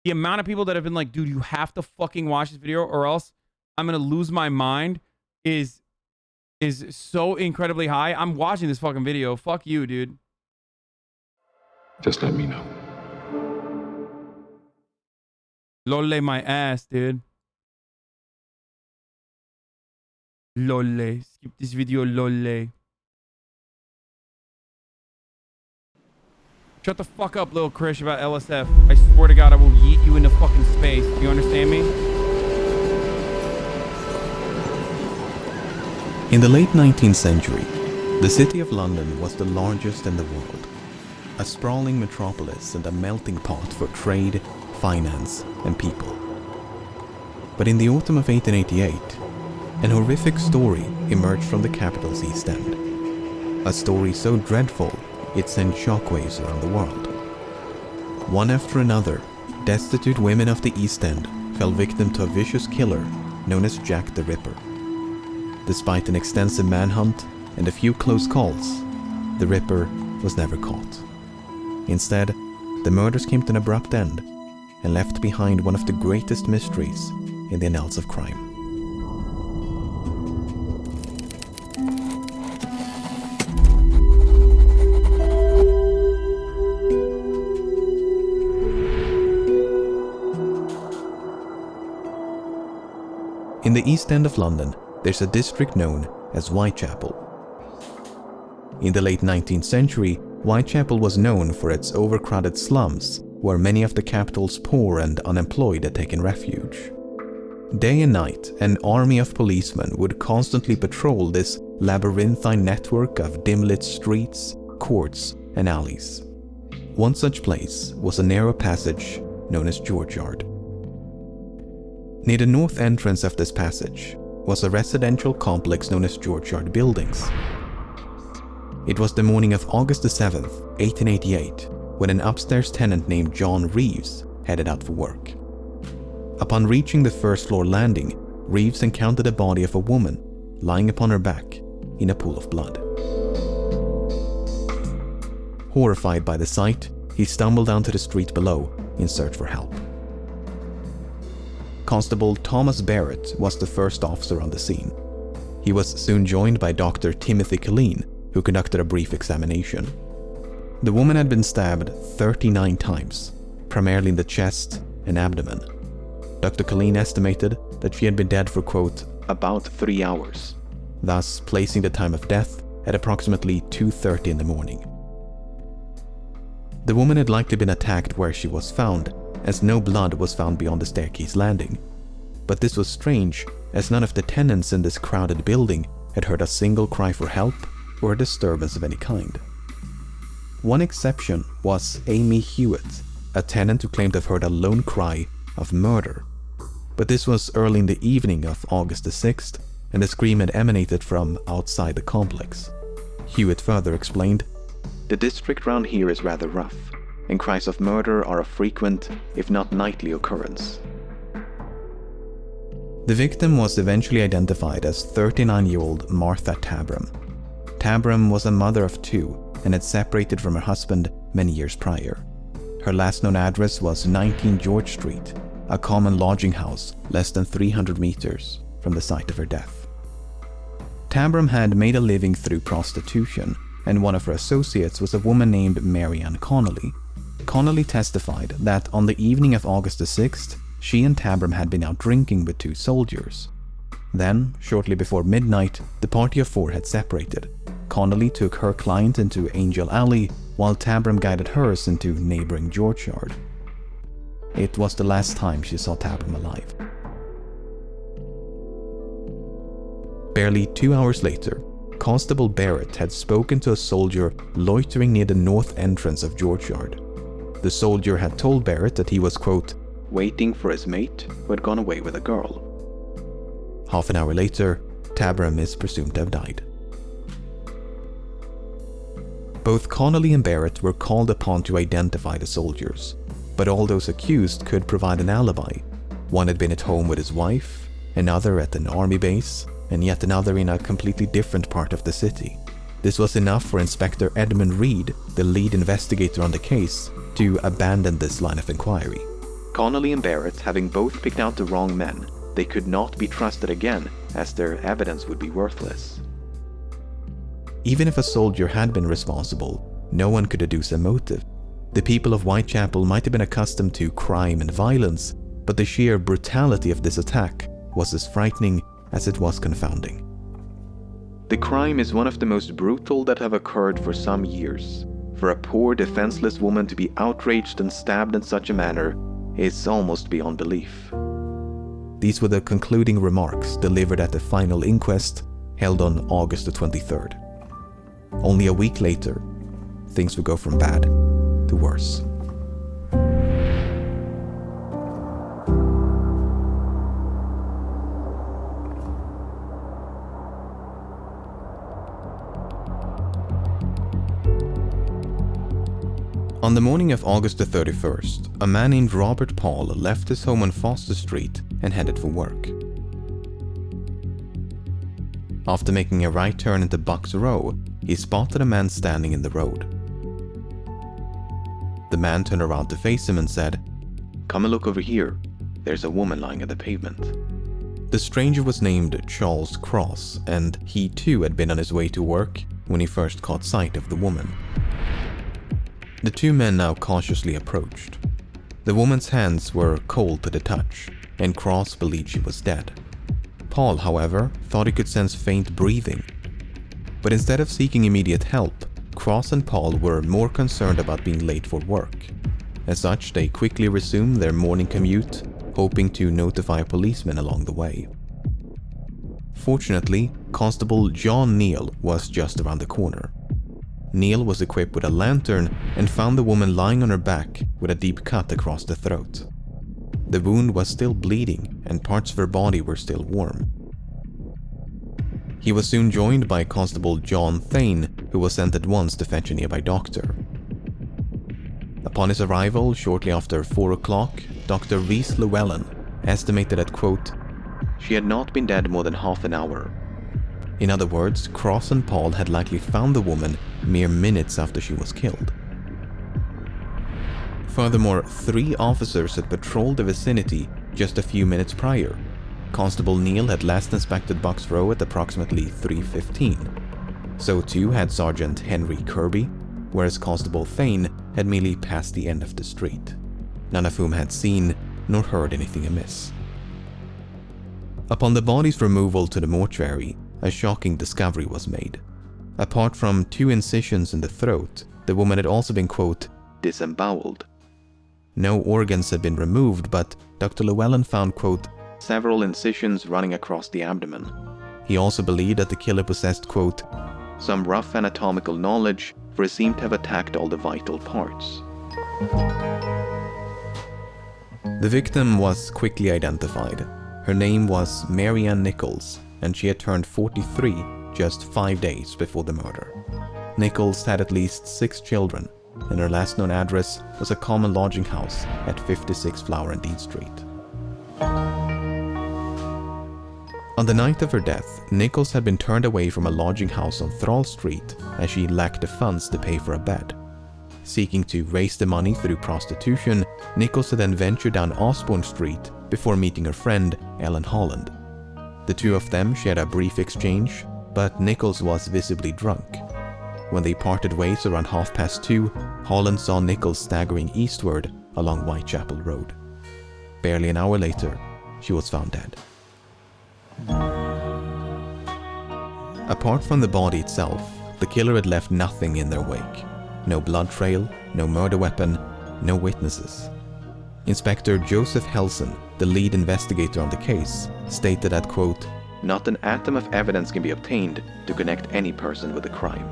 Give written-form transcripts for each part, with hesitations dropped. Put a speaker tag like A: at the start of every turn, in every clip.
A: The amount of people that have been like, dude, you have to fucking watch this video or else I'm going to lose my mind is so incredibly high. I'm watching this fucking video. Fuck you, dude.
B: Just let me know.
A: Lolle my ass, dude. Lolle. Skip this video, lolle. Shut the fuck up, little Krish, about LSF. I swear to God, I will yeet you into fucking space. Do you understand me?
C: In the late 19th century, the city of London was the largest in the world. A sprawling metropolis and a melting pot for trade, finance, and people. But in the autumn of 1888, an horrific story emerged from the capital's East End. A story so dreadful it sent shockwaves around the world. One after another, destitute women of the East End fell victim to a vicious killer known as Jack the Ripper. Despite an extensive manhunt and a few close calls, the Ripper was never caught. Instead, the murders came to an abrupt end and left behind one of the greatest mysteries in the annals of crime. In the East End of London, there's a district known as Whitechapel. In the late 19th century, Whitechapel was known for its overcrowded slums, where many of the capital's poor and unemployed had taken refuge. Day and night, an army of policemen would constantly patrol this labyrinthine network of dim-lit streets, courts, and alleys. One such place was a narrow passage known as George Yard. Near the north entrance of this passage was a residential complex known as George Yard Buildings. It was the morning of August the 7th, 1888, when an upstairs tenant named John Reeves headed out for work. Upon reaching the first floor landing, Reeves encountered the body of a woman lying upon her back in a pool of blood. Horrified by the sight, he stumbled down to the street below in search for help. Constable Thomas Barrett was the first officer on the scene. He was soon joined by Dr. Timothy Killeen, who conducted a brief examination. The woman had been stabbed 39 times, primarily in the chest and abdomen. Dr. Killeen estimated that she had been dead for, quote, about 3 hours, thus placing the time of death at approximately 2:30 in the morning. The woman had likely been attacked where she was found, as no blood was found beyond the staircase landing. But this was strange, as none of the tenants in this crowded building had heard a single cry for help or a disturbance of any kind. One exception was Amy Hewitt, a tenant who claimed to have heard a lone cry of murder. But this was early in the evening of August the 6th, and the scream had emanated from outside the complex. Hewitt further explained, "The district round here is rather rough, and cries of murder are a frequent, if not nightly occurrence." The victim was eventually identified as 39-year-old Martha Tabram. Tabram was a mother of 2 and had separated from her husband many years prior. Her last known address was 19 George Street, a common lodging house less than 300 meters from the site of her death. Tabram had made a living through prostitution, and one of her associates was a woman named Mary Ann Connolly. Connolly testified that on the evening of August the 6th, she and Tabram had been out drinking with 2 soldiers. Then, shortly before midnight, the party of 4 had separated. Connolly took her client into Angel Alley, while Tabram guided hers into neighboring George Yard. It was the last time she saw Tabram alive. Barely 2 hours later, Constable Barrett had spoken to a soldier loitering near the north entrance of George Yard. The soldier had told Barrett that he was, quote, waiting for his mate who had gone away with a girl. Half an hour later, Tabram is presumed to have died. Both Connolly and Barrett were called upon to identify the soldiers, but all those accused could provide an alibi. One had been at home with his wife, another at an army base, and yet another in a completely different part of the city. This was enough for Inspector Edmund Reed, the lead investigator on the case, to abandon this line of inquiry. Connolly and Barrett, having both picked out the wrong men, they could not be trusted again, as their evidence would be worthless. Even if a soldier had been responsible, no one could deduce a motive. The people of Whitechapel might have been accustomed to crime and violence, but the sheer brutality of this attack was as frightening as it was confounding. The crime is one of the most brutal that have occurred for some years. For a poor, defenseless woman to be outraged and stabbed in such a manner is almost beyond belief. These were the concluding remarks delivered at the final inquest held on August the 23rd. Only a week later, things would go from bad to worse. On the morning of August the 31st, a man named Robert Paul left his home on Foster Street and headed for work. After making a right turn into Bucks Row, he spotted a man standing in the road. The man turned around to face him and said, "Come and look over here. There's a woman lying on the pavement." The stranger was named Charles Cross, and he too had been on his way to work when he first caught sight of the woman. The two men now cautiously approached. The woman's hands were cold to the touch, and Cross believed she was dead. Paul, however, thought he could sense faint breathing. But instead of seeking immediate help, Cross and Paul were more concerned about being late for work. As such, they quickly resumed their morning commute, hoping to notify a policeman along the way. Fortunately, Constable John Neal was just around the corner. Neal was equipped with a lantern and found the woman lying on her back with a deep cut across the throat. The wound was still bleeding and parts of her body were still warm. He was soon joined by Constable John Thane, who was sent at once to fetch a nearby doctor. Upon his arrival, shortly after 4 o'clock, Dr. Reese Llewellyn estimated that, quote, "She had not been dead more than half an hour." In other words, Cross and Paul had likely found the woman mere minutes after she was killed. Furthermore, 3 officers had patrolled the vicinity just a few minutes prior. Constable Neal had last inspected Bucks Row at approximately 3:15. So too had Sergeant Henry Kirby, whereas Constable Thane had merely passed the end of the street, none of whom had seen nor heard anything amiss. Upon the body's removal to the mortuary, a shocking discovery was made. Apart from 2 incisions in the throat, the woman had also been, quote, "disemboweled." No organs had been removed, but Dr. Llewellyn found, quote, "several incisions running across the abdomen." He also believed that the killer possessed, quote, "some rough anatomical knowledge, for he seemed to have attacked all the vital parts." The victim was quickly identified. Her name was Mary Ann Nichols, and she had turned 43 just 5 days before the murder. Nichols had at least 6 children, and her last known address was a common lodging house at 56 Flower and Dean Street. On the night of her death, Nichols had been turned away from a lodging house on Thrall Street as she lacked the funds to pay for a bed. Seeking to raise the money through prostitution, Nichols had then ventured down Osborne Street before meeting her friend Ellen Holland. The two of them shared a brief exchange, but Nichols was visibly drunk. When they parted ways around 2:30, Holland saw Nichols staggering eastward along Whitechapel Road. Barely an hour later, she was found dead. Apart from the body itself, the killer had left nothing in their wake. No blood trail, no murder weapon, no witnesses. Inspector Joseph Helson, the lead investigator on the case, stated that, quote, "not an atom of evidence can be obtained to connect any person with the crime."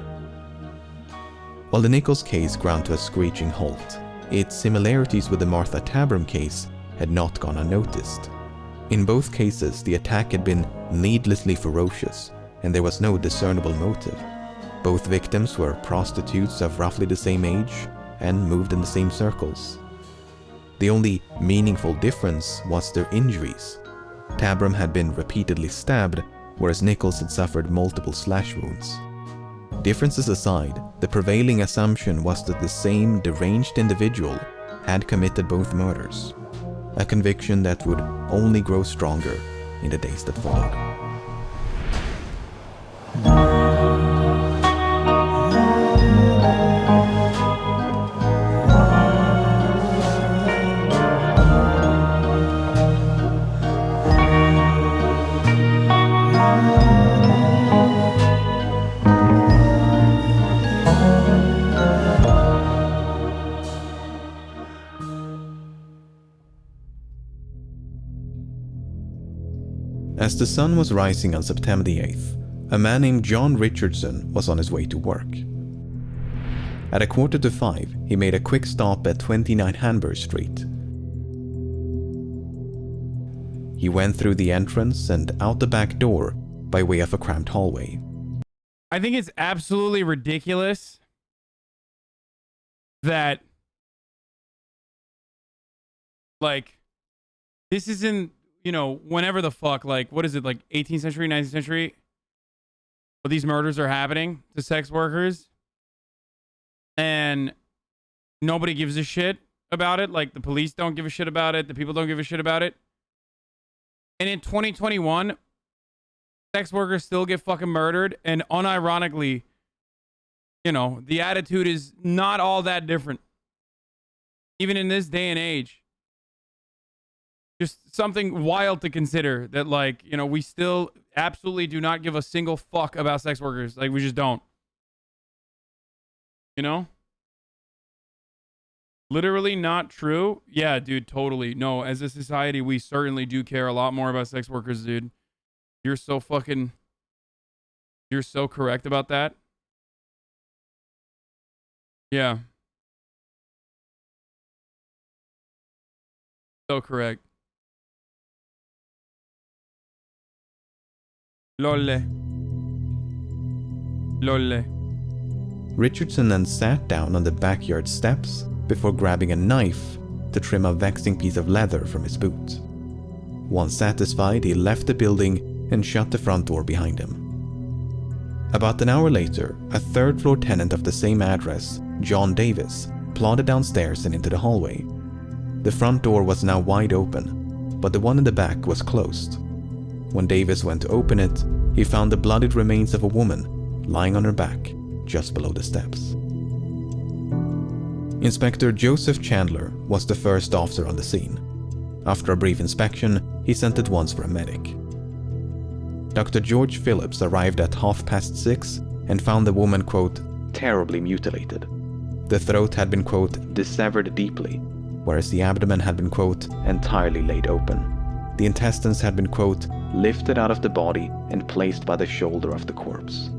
C: While the Nichols case ground to a screeching halt, its similarities with the Martha Tabram case had not gone unnoticed. In both cases, the attack had been needlessly ferocious, and there was no discernible motive. Both victims were prostitutes of roughly the same age and moved in the same circles. The only meaningful difference was their injuries. Tabram had been repeatedly stabbed, whereas Nichols had suffered multiple slash wounds. Differences aside, the prevailing assumption was that the same deranged individual had committed both murders. a conviction that would only grow stronger in the days that followed. As the sun was rising on September the 8th, a man named John Richardson was on his way to work. At 4:45, he made a quick stop at 29 Hanbury Street. He went through the entrance and out the back door by way of a cramped hallway.
A: I think it's absolutely ridiculous that, like, this isn't, you know, whenever the fuck, like, what is it, like 18th century, 19th century? But these murders are happening to sex workers and nobody gives a shit about it. Like, the police don't give a shit about it. The people don't give a shit about it. And in 2021, sex workers still get fucking murdered. And unironically, you know, the attitude is not all that different. Even in this day and age. Just something wild to consider that, like, you know, we still absolutely do not give a single fuck about sex workers. Like, we just don't. You know? Literally not true? Yeah, dude, totally. No, as a society, we certainly do care a lot more about sex workers, dude. You're so correct about that. Yeah. So correct. Lolle.
C: Richardson then sat down on the backyard steps before grabbing a knife to trim a vexing piece of leather from his boot. Once satisfied, he left the building and shut the front door behind him. About an hour later, a third-floor tenant of the same address, John Davis, plodded downstairs and into the hallway. The front door was now wide open, but the one in the back was closed. When Davis went to open it, he found the bloodied remains of a woman lying on her back just below the steps. Inspector Joseph Chandler was the first officer on the scene. After a brief inspection, he sent at once for a medic. Dr. George Phillips arrived at 6:30 and found the woman, quote, terribly mutilated. The throat had been, quote, dissevered deeply, whereas the abdomen had been, quote, entirely laid open. The intestines had been, quote, lifted out of the body and placed by the shoulder of the corpse.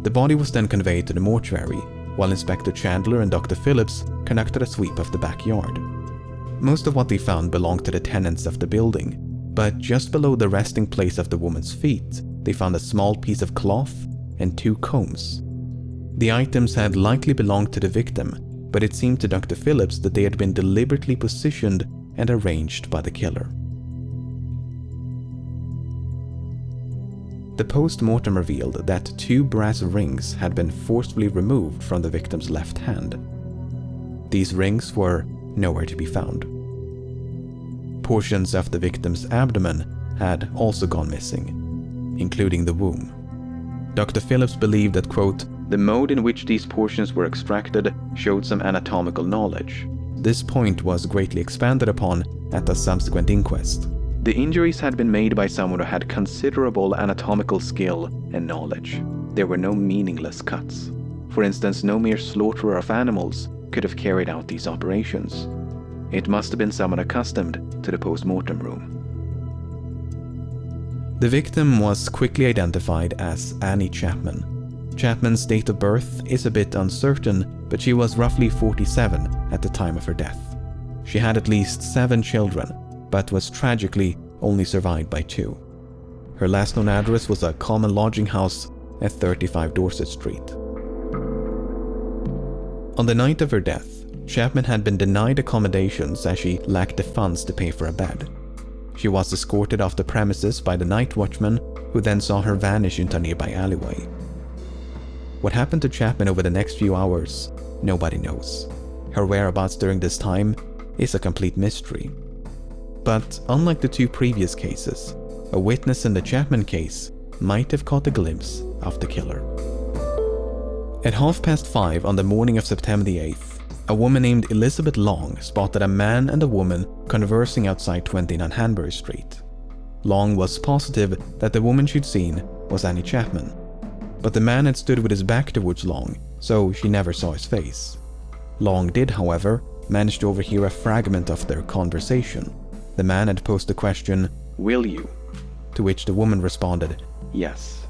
C: The body was then conveyed to the mortuary, while Inspector Chandler and Dr. Phillips conducted a sweep of the backyard. Most of what they found belonged to the tenants of the building, but just below the resting place of the woman's feet, they found a small piece of cloth and 2 combs. The items had likely belonged to the victim, but it seemed to Dr. Phillips that they had been deliberately positioned and arranged by the killer. The post-mortem revealed that 2 brass rings had been forcefully removed from the victim's left hand. These rings were nowhere to be found. Portions of the victim's abdomen had also gone missing, including the womb. Dr. Phillips believed that, quote, the mode in which these portions were extracted showed some anatomical knowledge. This point was greatly expanded upon at a subsequent inquest. The injuries had been made by someone who had considerable anatomical skill and knowledge. There were no meaningless cuts. For instance, no mere slaughterer of animals could have carried out these operations. It must have been someone accustomed to the post-mortem room. The victim was quickly identified as Annie Chapman. Chapman's date of birth is a bit uncertain, but she was roughly 47 at the time of her death. She had at least 7 children, but was tragically only survived by 2. Her last known address was a common lodging house at 35 Dorset Street. On the night of her death, Chapman had been denied accommodations as she lacked the funds to pay for a bed. She was escorted off the premises by the night watchman, who then saw her vanish into a nearby alleyway. What happened to Chapman over the next few hours, nobody knows. Her whereabouts during this time is a complete mystery. But unlike the two previous cases, a witness in the Chapman case might have caught a glimpse of the killer. At 5:30 on the morning of September the 8th, a woman named Elizabeth Long spotted a man and a woman conversing outside 29 Hanbury Street. Long was positive that the woman she'd seen was Annie Chapman, but the man had stood with his back towards Long, so she never saw his face. Long did, however, manage to overhear a fragment of their conversation. The man had posed the question, "Will you?" to which the woman responded, "Yes."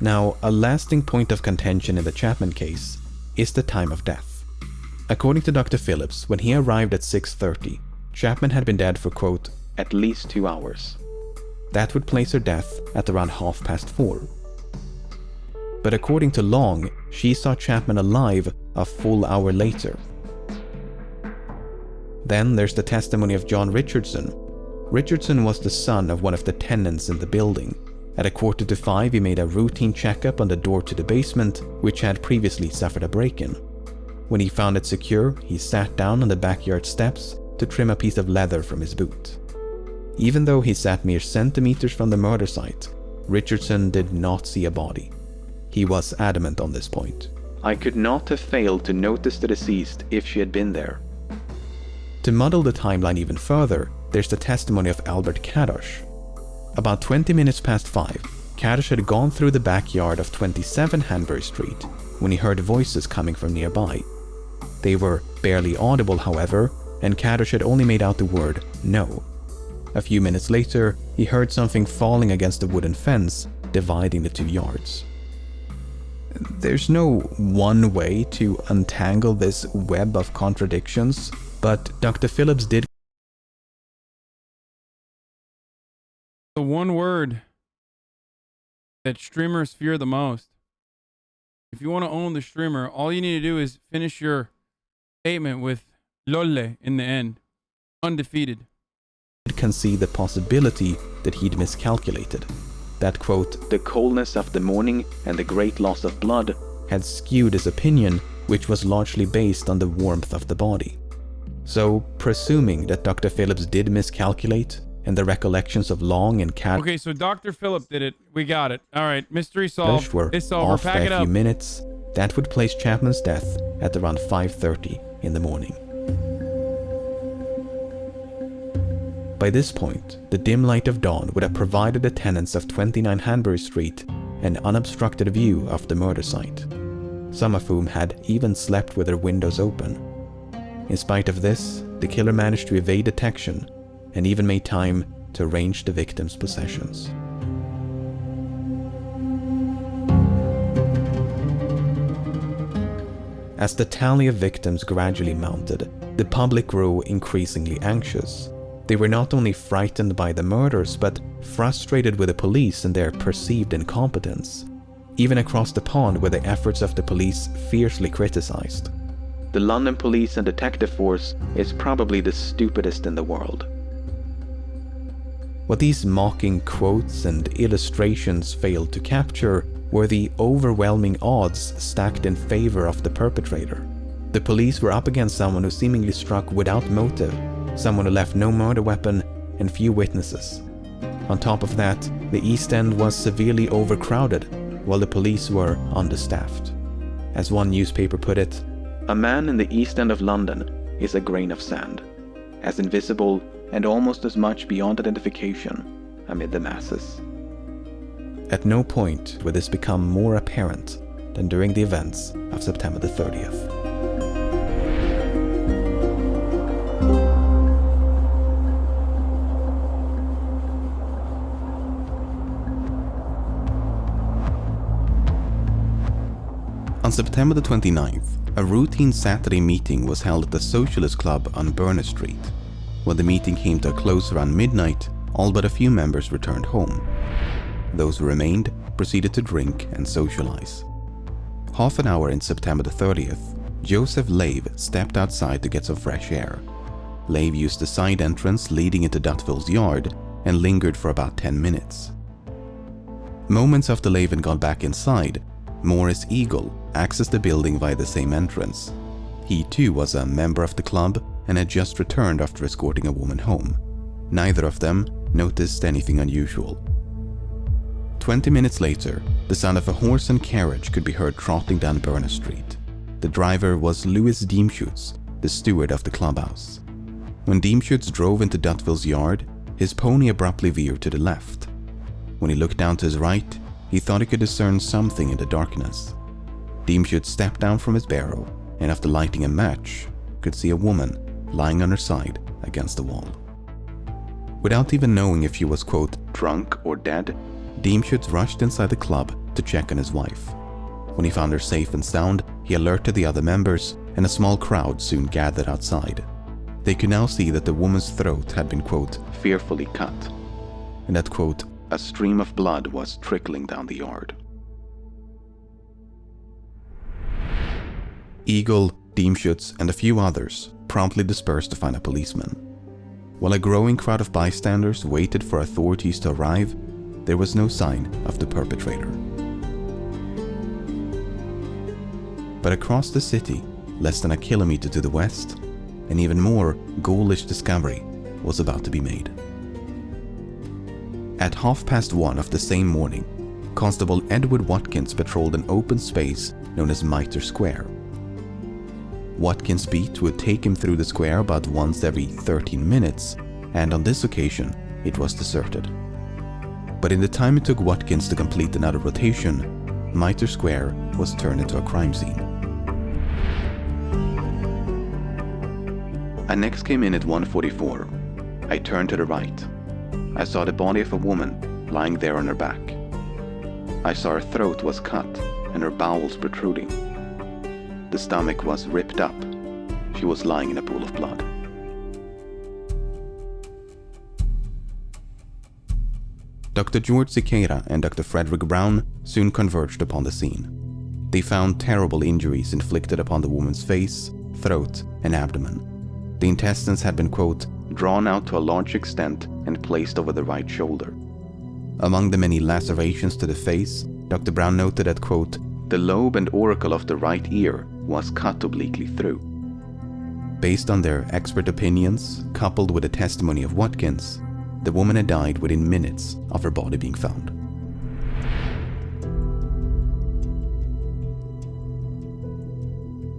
C: Now, a lasting point of contention in the Chapman case is the time of death. According to Dr. Phillips, when he arrived at 6:30, Chapman had been dead for, quote, "at least 2 hours." That would place her death at around 4:30. But according to Long, she saw Chapman alive a full hour later. Then there's the testimony of John Richardson. Richardson was the son of one of the tenants in the building. At 4:45, he made a routine checkup on the door to the basement, which had previously suffered a break-in. When he found it secure, he sat down on the backyard steps to trim a piece of leather from his boot. Even though he sat mere centimeters from the murder site, Richardson did not see a body. He was adamant on this point. "I could not have failed to notice the deceased if she had been there." To muddle the timeline even further, there's the testimony of Albert Kadosh. About 20 minutes past 5, Kadosh had gone through the backyard of 27 Hanbury Street when he heard voices coming from nearby. They were barely audible, however, and Kadosh had only made out the word "no." A few minutes later, he heard something falling against the wooden fence dividing the 2 yards. There's no one way to untangle this web of contradictions, but Dr. Phillips did.
A: The one word that streamers fear the most. If you want to own the streamer, all you need to do is finish your statement with "lolle" in the end. Undefeated.
C: Concede the possibility that he'd miscalculated. That, quote, "the coldness of the morning and the great loss of blood" had skewed his opinion, which was largely based on the warmth of the body. So, presuming that Dr. Phillips did miscalculate, and the recollections of Long and Cat
A: Okay, so Dr. Phillip did it. We got it. All right, mystery solved.
C: were
A: It's over.
C: off
A: Pack
C: by
A: it
C: a
A: up.
C: few minutes, that would place Chapman's death at around 5:30 in the morning. By this point, the dim light of dawn would have provided the tenants of 29 Hanbury Street an unobstructed view of the murder site, some of whom had even slept with their windows open. In spite of this, the killer managed to evade detection and even made time to arrange the victim's possessions. As the tally of victims gradually mounted, the public grew increasingly anxious. They were not only frightened by the murders, but frustrated with the police and their perceived incompetence. Even across the pond were the efforts of the police fiercely criticized. The London police and detective force is probably the stupidest in the world. What these mocking quotes and illustrations failed to capture were the overwhelming odds stacked in favor of the perpetrator. The police were up against someone who seemingly struck without motive, someone who left no murder weapon and few witnesses. On top of that, the East End was severely overcrowded, while the police were understaffed. As one newspaper put it, "A man in the East End of London is a grain of sand, as invisible and almost as much beyond identification amid the masses." At no point would this become more apparent than during the events of September the 30th. On September the 29th, a routine Saturday meeting was held at the Socialist Club on Berners Street. When the meeting came to a close around midnight, all but a few members returned home. Those who remained proceeded to drink and socialize. Half an hour in September the 30th, Joseph Lave stepped outside to get some fresh air. Lave used the side entrance leading into Dutville's yard and lingered for about 10 minutes. Moments after Lave had gone back inside, Morris Eagle accessed the building via the same entrance. He too was a member of the club and had just returned after escorting a woman home. Neither of them noticed anything unusual. 20 minutes later, the sound of a horse and carriage could be heard trotting down Berners Street. The driver was Louis Diemschutz, the steward of the clubhouse. When Diemschutz drove into Dutville's yard, his pony abruptly veered to the left. When he looked down to his right, he thought he could discern something in the darkness. Diemschutz stepped down from his barrow and, after lighting a match, could see a woman lying on her side against the wall. Without even knowing if she was, quote, drunk or dead, Diemschutz rushed inside the club to check on his wife. When he found her safe and sound, he alerted the other members, and a small crowd soon gathered outside. They could now see that the woman's throat had been, quote, fearfully cut, and that, quote, a stream of blood was trickling down the yard. Eagle, Diemschutz, and a few others promptly dispersed to find a policeman. While a growing crowd of bystanders waited for authorities to arrive, there was no sign of the perpetrator. But across the city, less than a kilometer to the west, an even more ghoulish discovery was about to be made. At 1:30 of the same morning, Constable Edward Watkins patrolled an open space known as Mitre Square. Watkins' beat would take him through the square about once every 13 minutes, and on this occasion, it was deserted. But in the time it took Watkins to complete another rotation, Mitre Square was turned into a crime scene. I next came in at 1:44. I turned to the right. I saw the body of a woman lying there on her back. I saw her throat was cut and her bowels protruding. The stomach was ripped up. She was lying in a pool of blood. Dr. George Siqueira and Dr. Frederick Brown soon converged upon the scene. They found terrible injuries inflicted upon the woman's face, throat, and abdomen. The intestines had been, quote, drawn out to a large extent and placed over the right shoulder. Among the many lacerations to the face, Dr. Brown noted that, quote, the lobe and auricle of the right ear was cut obliquely through. Based on their expert opinions, coupled with the testimony of Watkins, the woman had died within minutes of her body being found.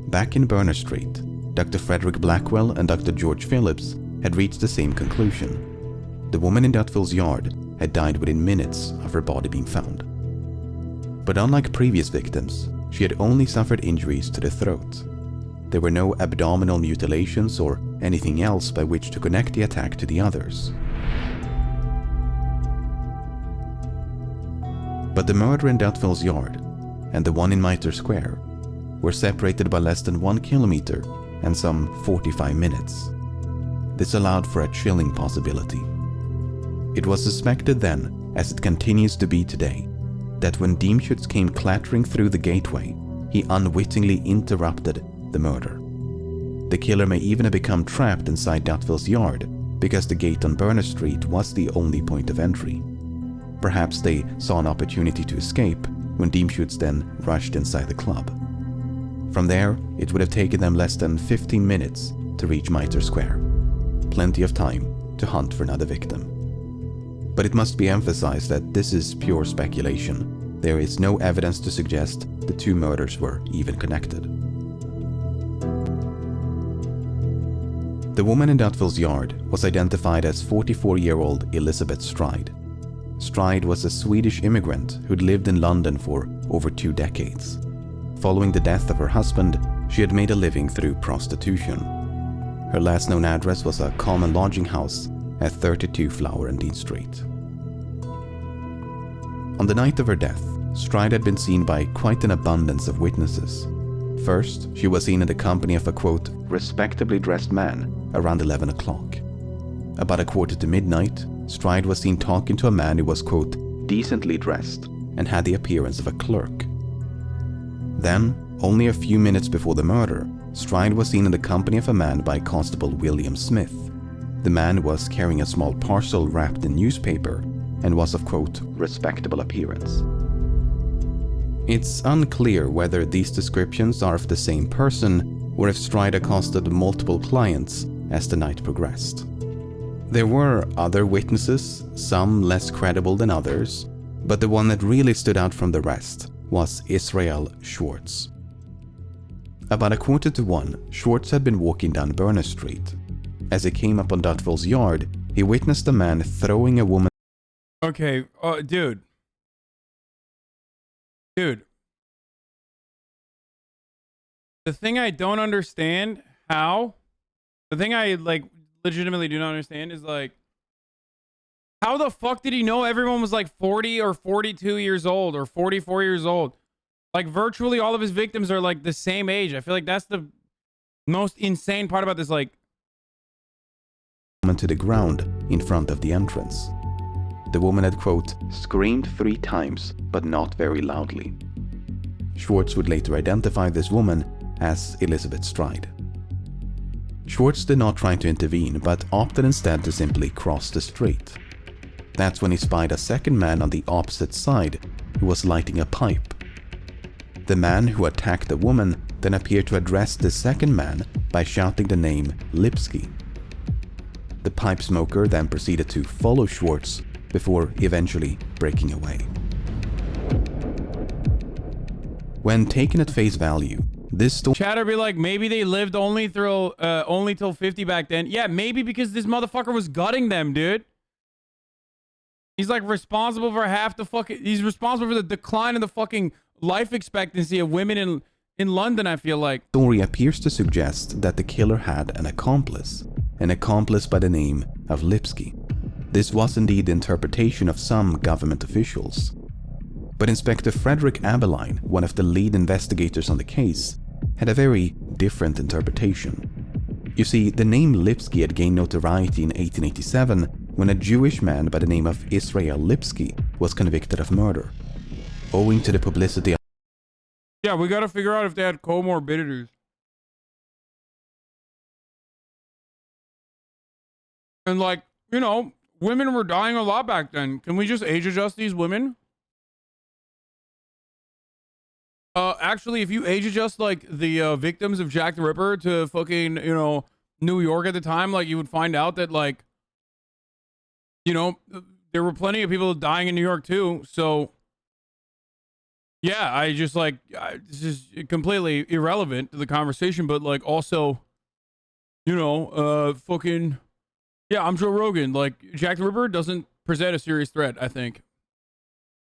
C: Back in Berners Street, Dr. Frederick Blackwell and Dr. George Phillips had reached the same conclusion. The woman in Dutville's yard had died within minutes of her body being found. But unlike previous victims, she had only suffered injuries to the throat. There were no abdominal mutilations or anything else by which to connect the attack to the others. But the murder in Dutville's yard and the one in Mitre Square were separated by less than 1 kilometer and some 45 minutes. This allowed for a chilling possibility. It was suspected then, as it continues to be today, that when Diemschutz came clattering through the gateway, he unwittingly interrupted the murder. The killer may even have become trapped inside Dutville's yard because the gate on Berners Street was the only point of entry. Perhaps they saw an opportunity to escape when Diemschutz then rushed inside the club. From there, it would have taken them less than 15 minutes to reach Mitre Square. Plenty of time to hunt for another victim. But it must be emphasized that this is pure speculation. There is no evidence to suggest the two murders were even connected. The woman in Dutville's yard was identified as 44-year-old Elizabeth Stride. Stride was a Swedish immigrant who'd lived in London for over 2 decades. Following the death of her husband, she had made a living through prostitution. Her last known address was a common lodging house at 32 Flower and Dean Street. On the night of her death, Stride had been seen by quite an abundance of witnesses. First, she was seen in the company of a, quote, respectably dressed man around 11 o'clock. About 1:45 midnight, Stride was seen talking to a man who was, quote, decently dressed and had the appearance of a clerk. Then, only a few minutes before the murder, Stride was seen in the company of a man by Constable William Smith. The man was carrying a small parcel wrapped in newspaper and was of, quote, respectable appearance. It's unclear whether these descriptions are of the same person or if Stride accosted multiple clients as the night progressed. There were other witnesses, some less credible than others, but the one that really stood out from the rest was Israel Schwartz. About 1:45, Schwartz had been walking down Burner Street. As he came up on Duttville's yard, he witnessed a man throwing a woman.
A: Okay, dude. Dude. The thing I don't understand the thing I like legitimately do not understand is like, how the fuck did he know everyone was like 40 or 42 years old or 44 years old? Like virtually all of his victims are like the same age. I feel like that's the most insane part about this. Like,
C: to the ground in front of the entrance. The woman had, quote, screamed 3 times, but not very loudly. Schwartz would later identify this woman as Elizabeth Stride. Schwartz did not try to intervene, but opted instead to simply cross the street. That's when he spied a second man on the opposite side who was lighting a pipe. The man who attacked the woman then appeared to address the second man by shouting the name Lipsky. The pipe smoker then proceeded to follow Schwartz before eventually breaking away. When taken at face value, this story
A: chatter be like, maybe they lived only till 50 back then. Yeah, maybe because this motherfucker was gutting them, dude. He's like responsible for half the fucking, he's responsible for the decline of the fucking life expectancy of women in London, I feel like.
C: Story appears to suggest that the killer had an accomplice by the name of Lipsky. This was indeed the interpretation of some government officials. But Inspector Frederick Abeline, one of the lead investigators on the case, had a very different interpretation. You see, the name Lipsky had gained notoriety in 1887 when a Jewish man by the name of Israel Lipsky was convicted of murder. Owing to the publicity.
A: Yeah, we gotta figure out if they had comorbidities. And like, you know, women were dying a lot back then. Can we just age adjust these women? Actually, if you age adjust like the victims of Jack the Ripper to fucking, you know, New York at the time, like you would find out that like, you know, there were plenty of people dying in New York too. So yeah, I just like, this is completely irrelevant to the conversation, but like also, you know, fucking, yeah, I'm Joe Rogan. Like Jack the Ripper doesn't present a serious threat, I think.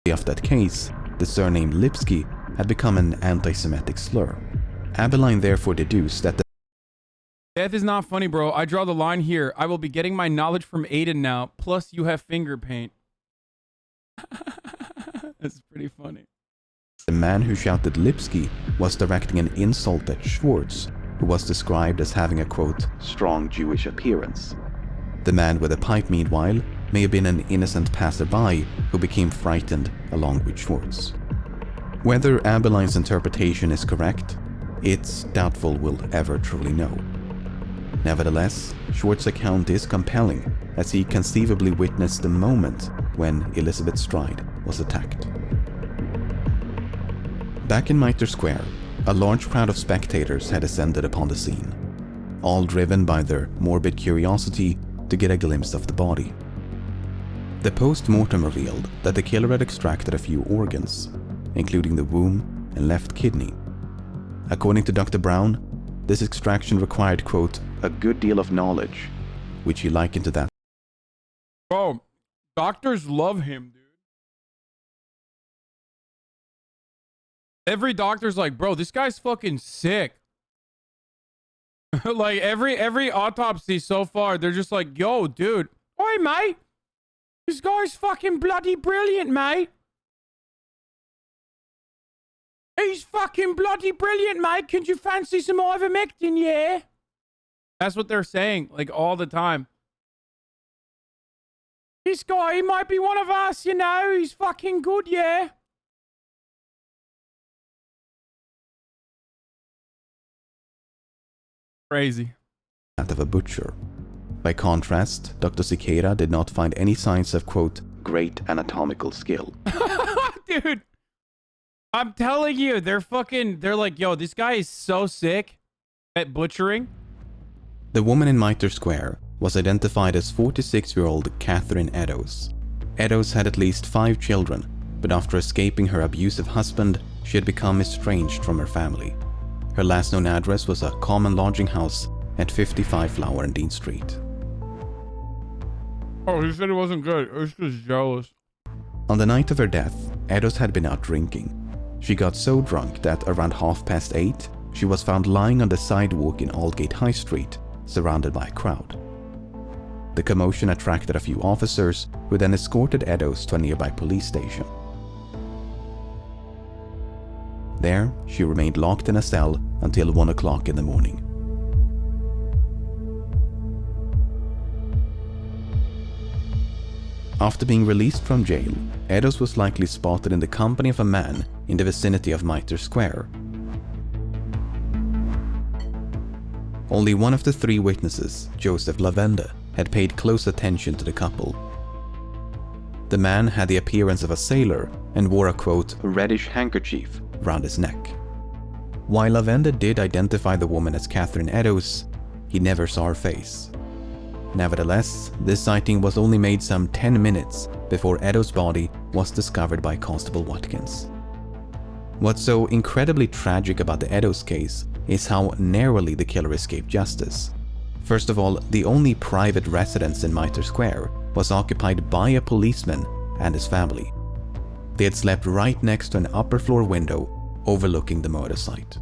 C: Of that case, the surname Lipsky had become an anti-Semitic slur. Abeline therefore deduced that the
A: death is not funny, bro. I draw the line here. I will be getting my knowledge from Aiden now. Plus, you have finger paint. That's pretty funny.
C: The man who shouted Lipsky was directing an insult at Schwartz, who was described as having a, quote, strong Jewish appearance. The man with the pipe, meanwhile, may have been an innocent passerby who became frightened along with Schwartz. Whether Abeline's interpretation is correct, it's doubtful we'll ever truly know. Nevertheless, Schwartz's account is compelling, as he conceivably witnessed the moment when Elizabeth Stride was attacked. Back in Mitre Square, a large crowd of spectators had assembled upon the scene, all driven by their morbid curiosity to get a glimpse of the body. The post-mortem revealed that the killer had extracted a few organs, including the womb and left kidney. According to Dr. Brown, this extraction required, quote, a good deal of knowledge, which he likened to that.
A: Bro, doctors love him, dude. Every doctor's like, bro, this guy's fucking sick. Like every autopsy so far, they're just like, yo, dude, oi, mate, this guy's fucking bloody brilliant, mate. He's fucking bloody brilliant, mate. Can you fancy some ivermectin, yeah? That's what they're saying, like, all the time. This guy, he might be one of us, you know? He's fucking good, yeah? Crazy.
C: That of a butcher. By contrast, Dr. Cicada did not find any signs of, quote, great anatomical skill.
A: Dude, I'm telling you, they're like, yo, this guy is so sick at butchering.
C: The woman in Mitre Square was identified as 46-year-old Catherine Eddowes. Eddowes had at least 5 children, but after escaping her abusive husband, she had become estranged from her family. Her last known address was a common lodging house at 55 Flower and Dean Street.
A: Oh, he said it wasn't good. I was just jealous.
C: On the night of her death, Eddowes had been out drinking. She got so drunk that around 8:30, she was found lying on the sidewalk in Aldgate High Street, surrounded by a crowd. The commotion attracted a few officers, who then escorted Eddowes to a nearby police station. There, she remained locked in a cell until 1 o'clock in the morning. After being released from jail, Eddowes was likely spotted in the company of a man in the vicinity of Mitre Square. Only one of the 3 witnesses, Joseph Lavende, had paid close attention to the couple. The man had the appearance of a sailor and wore a, quote, reddish handkerchief round his neck. While Lavende did identify the woman as Catherine Eddowes, he never saw her face. Nevertheless, this sighting was only made some 10 minutes before Eddowes' body was discovered by Constable Watkins. What's so incredibly tragic about the Eddowes case is how narrowly the killer escaped justice. First of all, the only private residence in Mitre Square was occupied by a policeman and his family. They had slept right next to an upper floor window overlooking the murder site.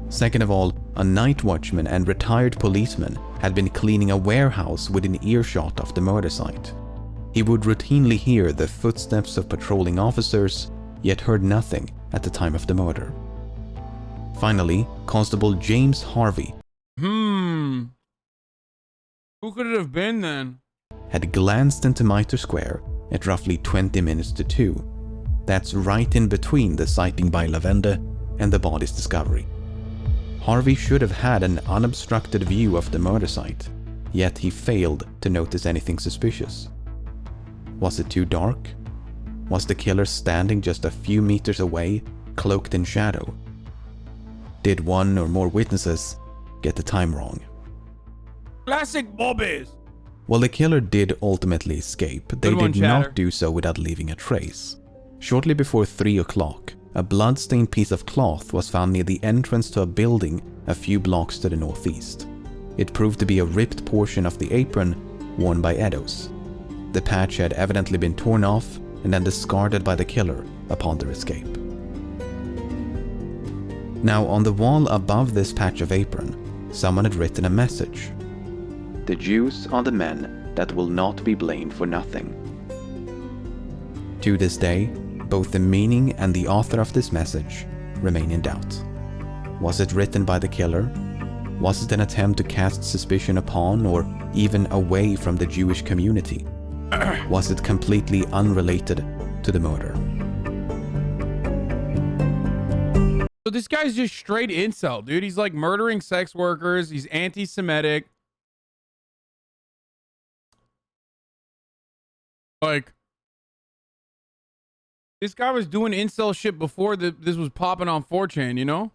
C: Second of all, a night watchman and retired policeman had been cleaning a warehouse within earshot of the murder site. He would routinely hear the footsteps of patrolling officers, yet heard nothing at the time of the murder. Finally, Constable James Harvey
A: Who could it have been then?
C: had glanced into Mitre Square at roughly 20 minutes to 2. That's right in between the sighting by Lavende and the body's discovery. Harvey should have had an unobstructed view of the murder site, yet he failed to notice anything suspicious. Was it too dark? Was the killer standing just a few meters away, cloaked in shadow? Did one or more witnesses get the time wrong?
A: Classic bobbies.
C: While the killer did ultimately escape, they
A: Good one,
C: did
A: Chatter.
C: not do so without leaving a trace. Shortly before 3 o'clock, a blood-stained piece of cloth was found near the entrance to a building a few blocks to the northeast. It proved to be a ripped portion of the apron worn by Eddowes. The patch had evidently been torn off and then discarded by the killer upon their escape. Now, on the wall above this patch of apron, someone had written a message. "The Jews are the men that will not be blamed for nothing." To this day, both the meaning and the author of this message remain in doubt. Was it written by the killer? Was it an attempt to cast suspicion upon or even away from the Jewish community? Was it completely unrelated to the murder?
A: So this guy's just straight incel, dude. He's like murdering sex workers. He's anti-Semitic. Like, this guy was doing incel shit before this was popping on 4chan, you know?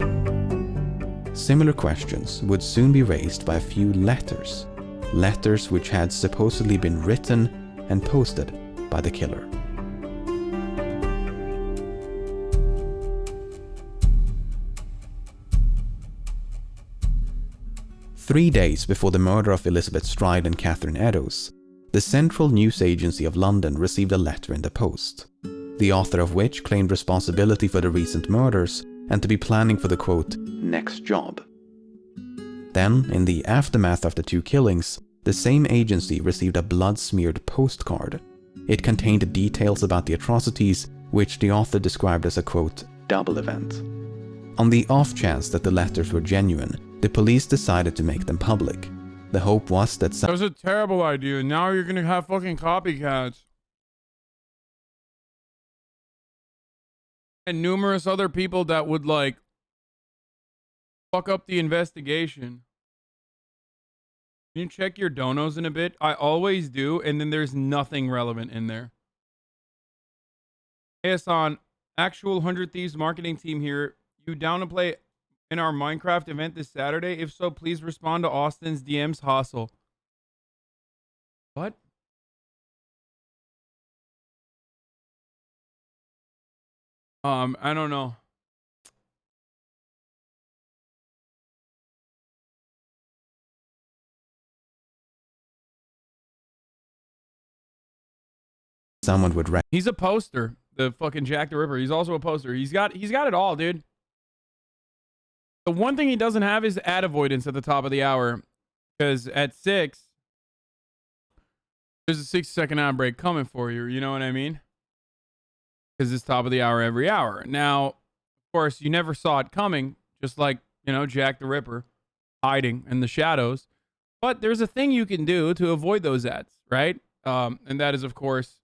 C: Similar questions would soon be raised by a few letters. Letters which had supposedly been written and posted by the killer. Three days before the murder of Elizabeth Stride and Catherine Eddowes, the Central News Agency of London received a letter in the post, the author of which claimed responsibility for the recent murders and to be planning for the, quote, next job. Then, in the aftermath of the 2 killings, the same agency received a blood-smeared postcard. It contained details about the atrocities, which the author described as a, quote, double event. On the off chance that the letters were genuine, the police decided to make them public. The hope was that
A: That was a terrible idea. Now you're gonna have fucking copycats. And numerous other people that would, like, fuck up the investigation. Can you check your donos in a bit? I always do, and then there's nothing relevant in there. Hey, Hassan, actual 100 Thieves marketing team here. You down to play in our Minecraft event this Saturday? If so, please respond to Austin's DMs hustle. What? I don't know.
C: Someone would
A: He's a poster. The fucking Jack the Ripper. He's also a poster. He's got it all, dude. The one thing he doesn't have is ad avoidance at the top of the hour. Because at 6, there's a 6-second ad break coming for you. You know what I mean? Because it's top of the hour every hour. Now, of course, you never saw it coming. Just like, you know, Jack the Ripper hiding in the shadows. But there's a thing you can do to avoid those ads, right? And that is, of course,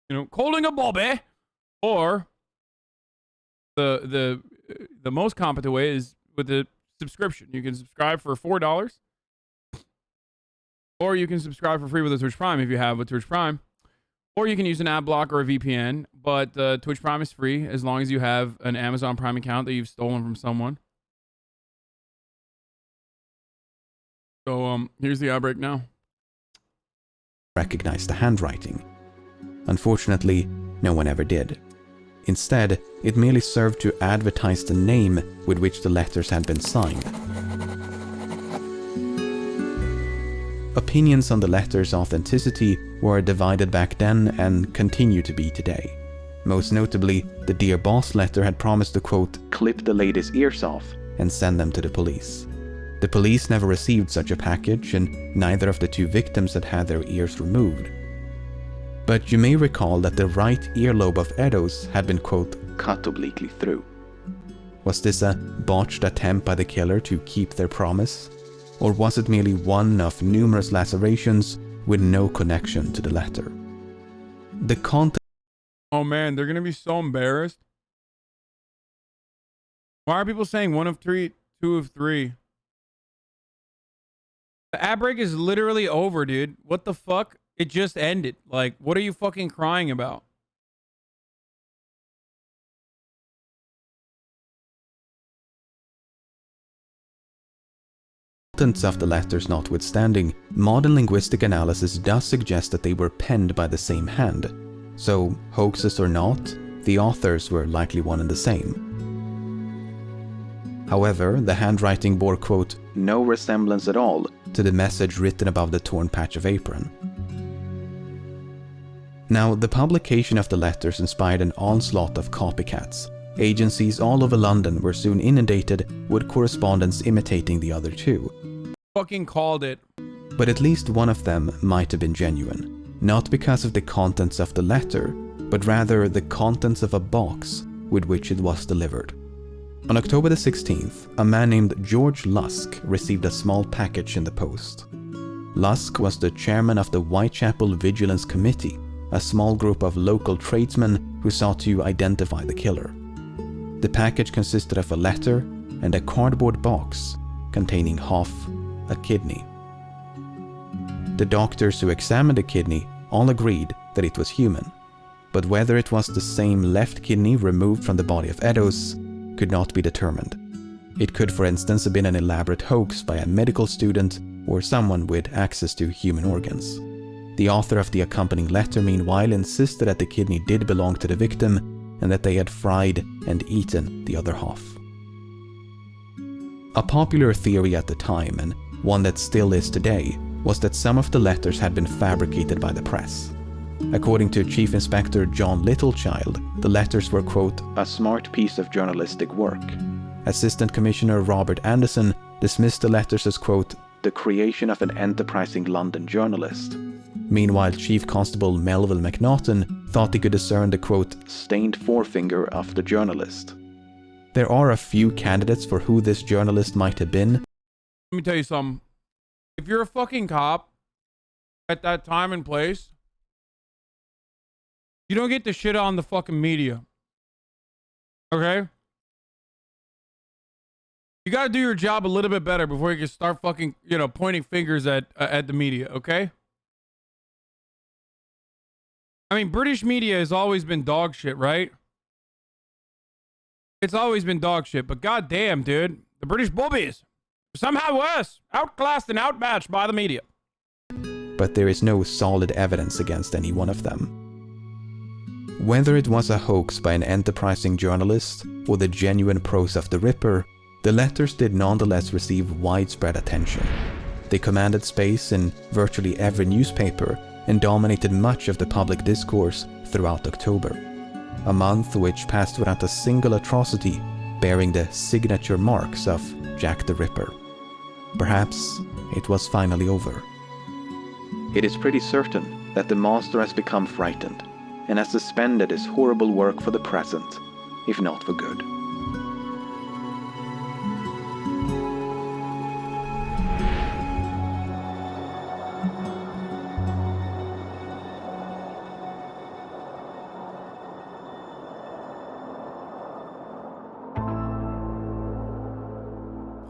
A: you know, calling a bobby, or the most competent way is with the subscription. You can subscribe for $4, or you can subscribe for free with a Twitch Prime if you have a Twitch Prime, or you can use an ad block or a VPN. But Twitch Prime is free as long as you have an Amazon Prime account that you've stolen from someone. So here's the outbreak now.
C: recognize the handwriting. Unfortunately, no one ever did. Instead, it merely served to advertise the name with which the letters had been signed. Opinions on the letters' authenticity were divided back then and continue to be today. Most notably, the Dear Boss letter had promised to, quote, clip the lady's ears off and send them to the police. The police never received such a package, and neither of the two victims had had their ears removed. But you may recall that the right earlobe of Edo's had been, quote, cut obliquely through. Was this a botched attempt by the killer to keep their promise? Or was it merely one of numerous lacerations with no connection to the letter? The content...
A: Oh man, they're gonna be so embarrassed. Why are people saying 1 of 3, 2 of 3? The ad break is literally over, dude. What the fuck? It just ended. Like, what are you fucking crying about?
C: Contents of the letters notwithstanding, modern linguistic analysis does suggest that they were penned by the same hand. So, hoaxes or not, the authors were likely one and the same. However, the handwriting bore, quote, no resemblance at all to the message written above the torn patch of apron. Now, the publication of the letters inspired an onslaught of copycats. Agencies all over London were soon inundated with correspondence imitating the other two.
A: Fucking called it.
C: But at least one of them might have been genuine, not because of the contents of the letter, but rather the contents of a box with which it was delivered. On October the 16th, a man named George Lusk received a small package in the post. Lusk was the chairman of the Whitechapel Vigilance Committee, a small group of local tradesmen who sought to identify the killer. The package consisted of a letter and a cardboard box containing half a kidney. The doctors who examined the kidney all agreed that it was human, but whether it was the same left kidney removed from the body of Edos could not be determined. It could, for instance, have been an elaborate hoax by a medical student or someone with access to human organs. The author of the accompanying letter, meanwhile, insisted that the kidney did belong to the victim and that they had fried and eaten the other half. A popular theory at the time, and one that still is today, was that some of the letters had been fabricated by the press. According to Chief Inspector John Littlechild, the letters were, quote, a smart piece of journalistic work. Assistant Commissioner Robert Anderson dismissed the letters as, quote, the creation of an enterprising London journalist. Meanwhile, Chief Constable Melville McNaughton thought he could discern the, quote, stained forefinger of the journalist. There are a few candidates for who this journalist might have been.
A: Let me tell you something. If you're a fucking cop at that time and place, you don't get to shit on the fucking media. Okay? You gotta do your job a little bit better before you can start fucking, you know, pointing fingers at the media, okay? I mean, British media has always been dog shit, right? It's always been dog shit, but goddamn, dude, the British boobies are somehow worse, outclassed and outmatched by the media.
C: But there is no solid evidence against any one of them. Whether it was a hoax by an enterprising journalist or the genuine prose of the Ripper, the letters did nonetheless receive widespread attention. They commanded space in virtually every newspaper and dominated much of the public discourse throughout October, a month which passed without a single atrocity bearing the signature marks of Jack the Ripper. Perhaps it was finally over. It is pretty certain that the master has become frightened and has suspended his horrible work for the present, if not for good.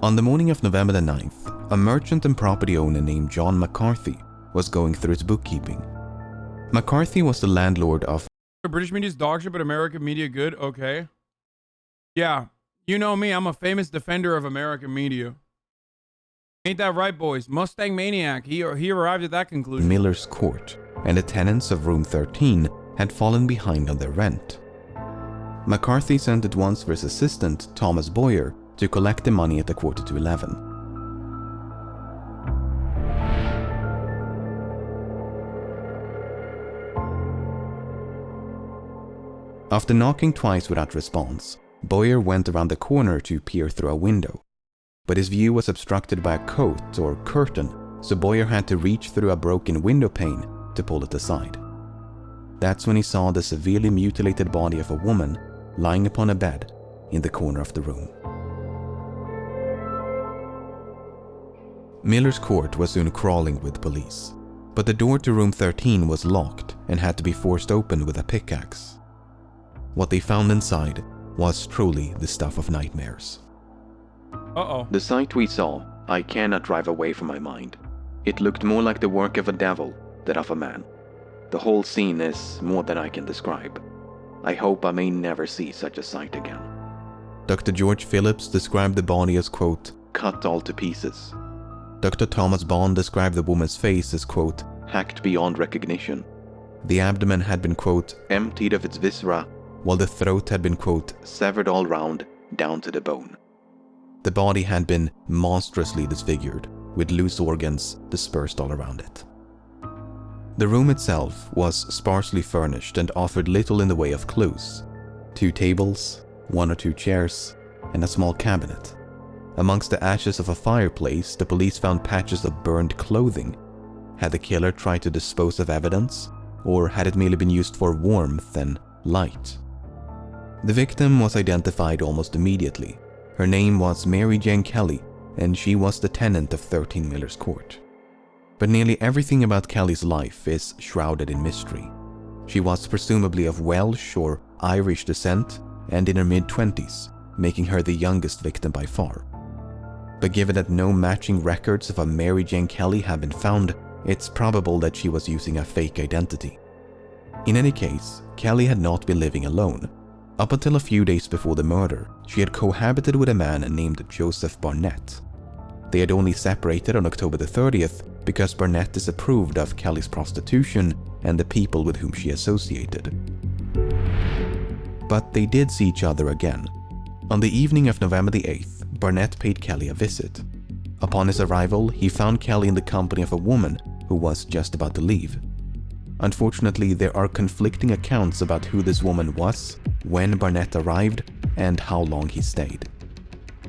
C: On the morning of November the 9th, a merchant and property owner named John McCarthy was going through his bookkeeping. McCarthy was the landlord of
A: British media's dog shit, but American media good? Okay. Yeah, you know me, I'm a famous defender of American media. Ain't that right, boys? Mustang Maniac, he arrived at that conclusion.
C: Miller's Court, and the tenants of room 13 had fallen behind on their rent. McCarthy sent at once for his assistant, Thomas Boyer, to collect the money at 11:15. After knocking twice without response, Boyer went around the corner to peer through a window. But his view was obstructed by a coat or curtain, so Boyer had to reach through a broken window pane to pull it aside. That's when he saw the severely mutilated body of a woman lying upon a bed in the corner of the room. Miller's Court was soon crawling with police, but the door to room 13 was locked and had to be forced open with a pickaxe. What they found inside was truly the stuff of nightmares.
A: Uh-oh.
C: The sight we saw, I cannot drive away from my mind. It looked more like the work of a devil than of a man. The whole scene is more than I can describe. I hope I may never see such a sight again. Dr. George Phillips described the body as, quote, cut all to pieces. Dr. Thomas Bond described the woman's face as, quote, hacked beyond recognition. The abdomen had been, quote, emptied of its viscera, while the throat had been, quote, severed all round, down to the bone. The body had been monstrously disfigured, with loose organs dispersed all around it. The room itself was sparsely furnished and offered little in the way of clues. 2 tables, 1 or 2 chairs, and a small cabinet. Amongst the ashes of a fireplace, the police found patches of burned clothing. Had the killer tried to dispose of evidence, or had it merely been used for warmth and light? The victim was identified almost immediately. Her name was Mary Jane Kelly, and she was the tenant of 13 Miller's Court. But nearly everything about Kelly's life is shrouded in mystery. She was presumably of Welsh or Irish descent and in her mid-20s, making her the youngest victim by far. But given that no matching records of a Mary Jane Kelly have been found, it's probable that she was using a fake identity. In any case, Kelly had not been living alone. Up until a few days before the murder, she had cohabited with a man named Joseph Barnett. They had only separated on October the 30th because Barnett disapproved of Kelly's prostitution and the people with whom she associated. But they did see each other again. On the evening of November the 8th, Barnett paid Kelly a visit. Upon his arrival, he found Kelly in the company of a woman who was just about to leave. Unfortunately, there are conflicting accounts about who this woman was, when Barnett arrived, and how long he stayed.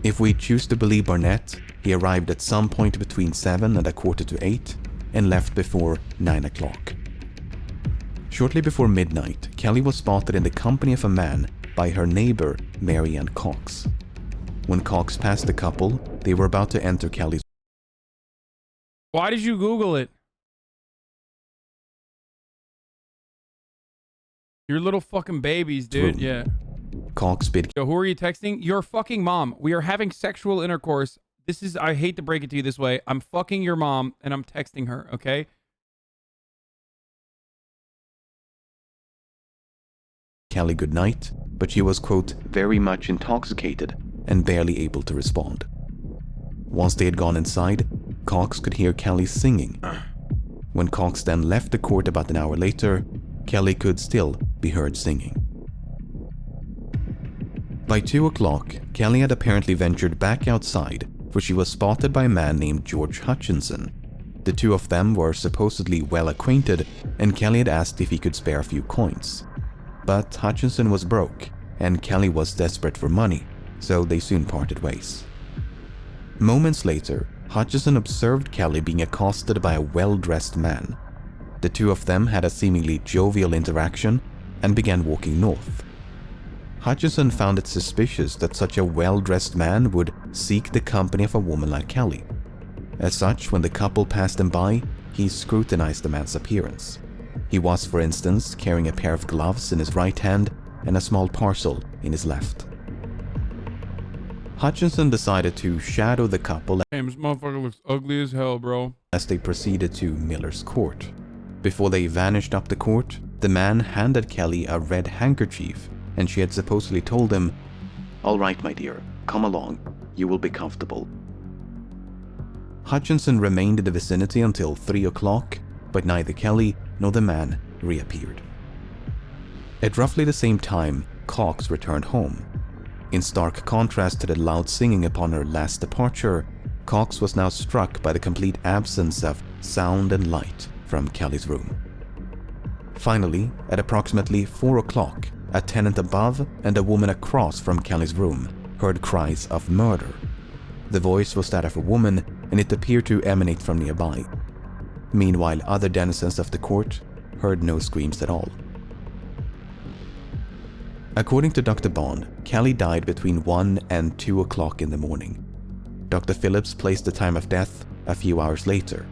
C: If we choose to believe Barnett, he arrived at some point between 7 and 7:45 and left before 9 o'clock. Shortly before midnight, Kelly was spotted in the company of a man by her neighbor, Mary Ann Cox. When Cox passed the couple, they were about to enter Kelly's.
A: Why did you Google it? You're little fucking babies, dude.
C: room.
A: Yeah.
C: Cox bid.
A: Yo, who are you texting? Your fucking mom. We are having sexual intercourse. This is, I hate to break it to you this way. I'm fucking your mom and I'm texting her, okay?
C: Kelly goodnight, but she was, quote, very much intoxicated and barely able to respond. Once they had gone inside, Cox could hear Kelly singing. When Cox then left the court about an hour later, Kelly could still be heard singing. By 2 o'clock, Kelly had apparently ventured back outside, where she was spotted by a man named George Hutchinson. The two of them were supposedly well acquainted, and Kelly had asked if he could spare a few coins. But Hutchinson was broke, and Kelly was desperate for money, so they soon parted ways. Moments later, Hutchinson observed Kelly being accosted by a well-dressed man. The two of them had a seemingly jovial interaction and began walking north. Hutchinson found it suspicious that such a well-dressed man would seek the company of a woman like Kelly. As such, when the couple passed him by, he scrutinized the man's appearance. He was, for instance, carrying a pair of gloves in his right hand and a small parcel in his left. Hutchinson decided to shadow the couple.
A: Damn, this motherfucker looks ugly as hell, bro.
C: As they proceeded to Miller's court. Before they vanished up the court, the man handed Kelly a red handkerchief, and she had supposedly told him, "All right, my dear, come along. You will be comfortable." Hutchinson remained in the vicinity until 3 o'clock, but neither Kelly nor the man reappeared. At roughly the same time, Cox returned home. In stark contrast to the loud singing upon her last departure, Cox was now struck by the complete absence of sound and light from Kelly's room. Finally, at approximately 4 o'clock, a tenant above and a woman across from Kelly's room heard cries of murder. The voice was that of a woman, and it appeared to emanate from nearby. Meanwhile, other denizens of the court heard no screams at all. According to Dr. Bond, Kelly died between 1 and 2 o'clock in the morning. Dr. Phillips placed the time of death a few hours later.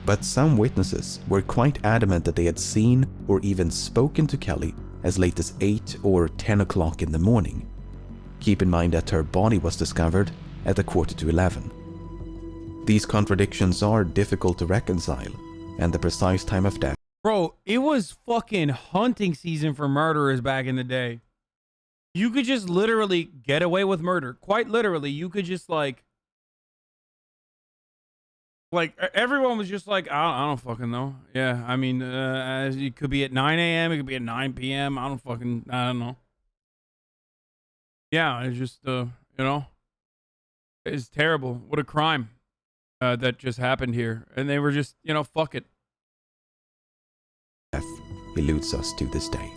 C: But some witnesses were quite adamant that they had seen or even spoken to Kelly as late as 8 or 10 o'clock in the morning. Keep in mind that her body was discovered at 11:15. These contradictions are difficult to reconcile, and the precise time of death.
A: Bro, it was fucking hunting season for murderers back in the day. You could just literally get away with murder. Quite literally, you could just like everyone was just like, I don't fucking know. Yeah, I mean, it could be at 9 a.m. It could be at 9 p.m. I don't know. Yeah, it's just, it's terrible. What a crime that just happened here. And they were just, fuck it.
C: Death eludes us to this day.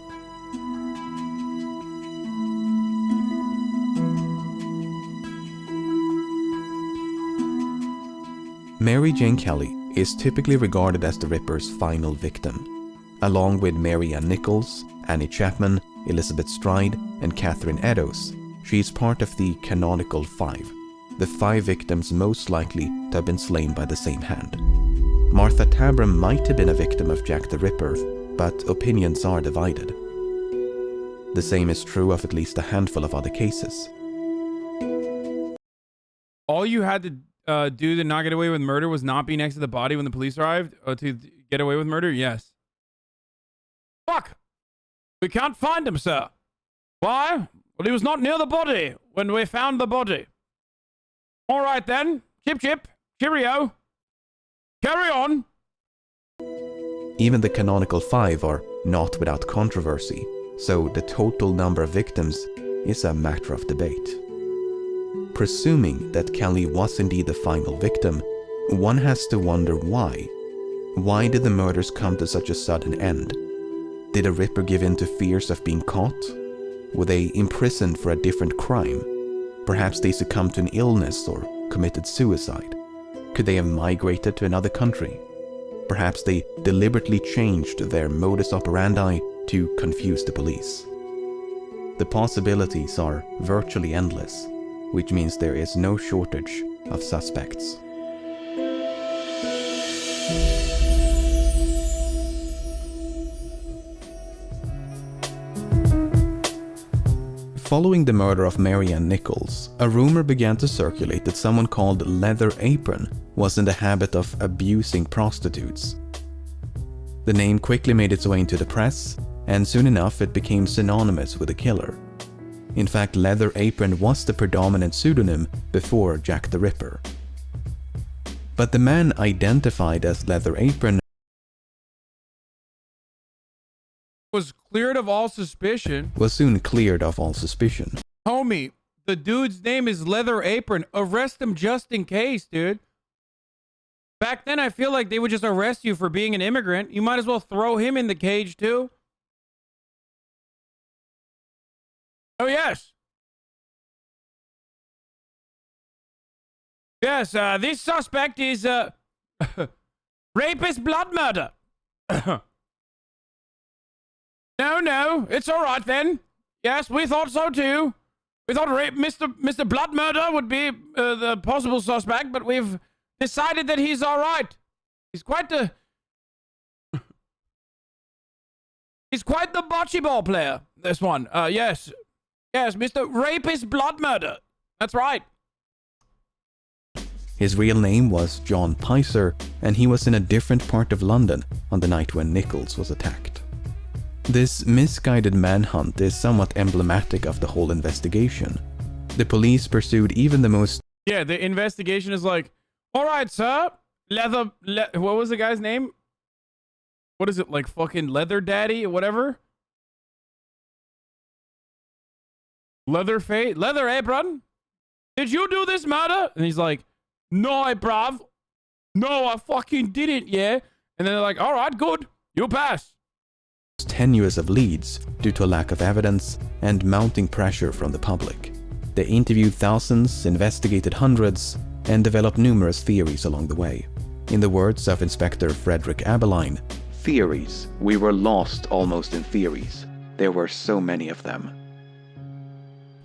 C: Mary Jane Kelly is typically regarded as the Ripper's final victim. Along with Mary Ann Nichols, Annie Chapman, Elizabeth Stride, and Catherine Eddowes, she is part of the canonical 5, the 5 victims most likely to have been slain by the same hand. Martha Tabram might have been a victim of Jack the Ripper, but opinions are divided. The same is true of at least a handful of other cases.
A: All you had to do to not get away with murder was not be next to the body when the police arrived to get away with murder? Yes. Fuck! We can't find him, sir. Why? Well, he was not near the body when we found the body. All right then. Chip chip. Cheerio. Carry on.
C: Even the canonical 5 are not without controversy, so the total number of victims is a matter of debate. Presuming that Kelly was indeed the final victim, one has to wonder why. Why did the murders come to such a sudden end? Did a Ripper give in to fears of being caught? Were they imprisoned for a different crime? Perhaps they succumbed to an illness or committed suicide. Could they have migrated to another country? Perhaps they deliberately changed their modus operandi to confuse the police. The possibilities are virtually endless, which means there is no shortage of suspects. Following the murder of Mary Ann Nichols, a rumor began to circulate that someone called Leather Apron was in the habit of abusing prostitutes. The name quickly made its way into the press, and soon enough it became synonymous with the killer. In fact, Leather Apron was the predominant pseudonym before Jack the Ripper. But the man identified as Leather Apron
A: was cleared of all suspicion.
C: Was soon cleared of all suspicion.
A: Homie, the dude's name is Leather Apron. Arrest him just in case, dude. Back then, I feel like they would just arrest you for being an immigrant. You might as well throw him in the cage, too. Oh, yes. Yes, this suspect is, rapist blood murder. No, it's all right then. Yes, we thought so too. We thought Mr. Blood Murder would be the possible suspect, but we've decided that he's all right. He's quite the bocce ball player. This one, yes, Mr. Rapist Blood Murder. That's right.
C: His real name was John Picer, and he was in a different part of London on the night when Nichols was attacked. This misguided manhunt is somewhat emblematic of the whole investigation. The police pursued even the most...
A: Yeah, the investigation is like, all right, sir, what was the guy's name? What is it, like fucking Leather Daddy or whatever? Leather Apron? Did you do this murder? And he's like, no, bruv. No, I fucking didn't, yeah. And then they're like, all right, good. You pass.
C: Tenuous of leads due to a lack of evidence and mounting pressure from the public. They interviewed thousands, investigated hundreds, and developed numerous theories along the way. In the words of Inspector Frederick Abeline, "Theories. We were lost almost in theories. There were so many of them."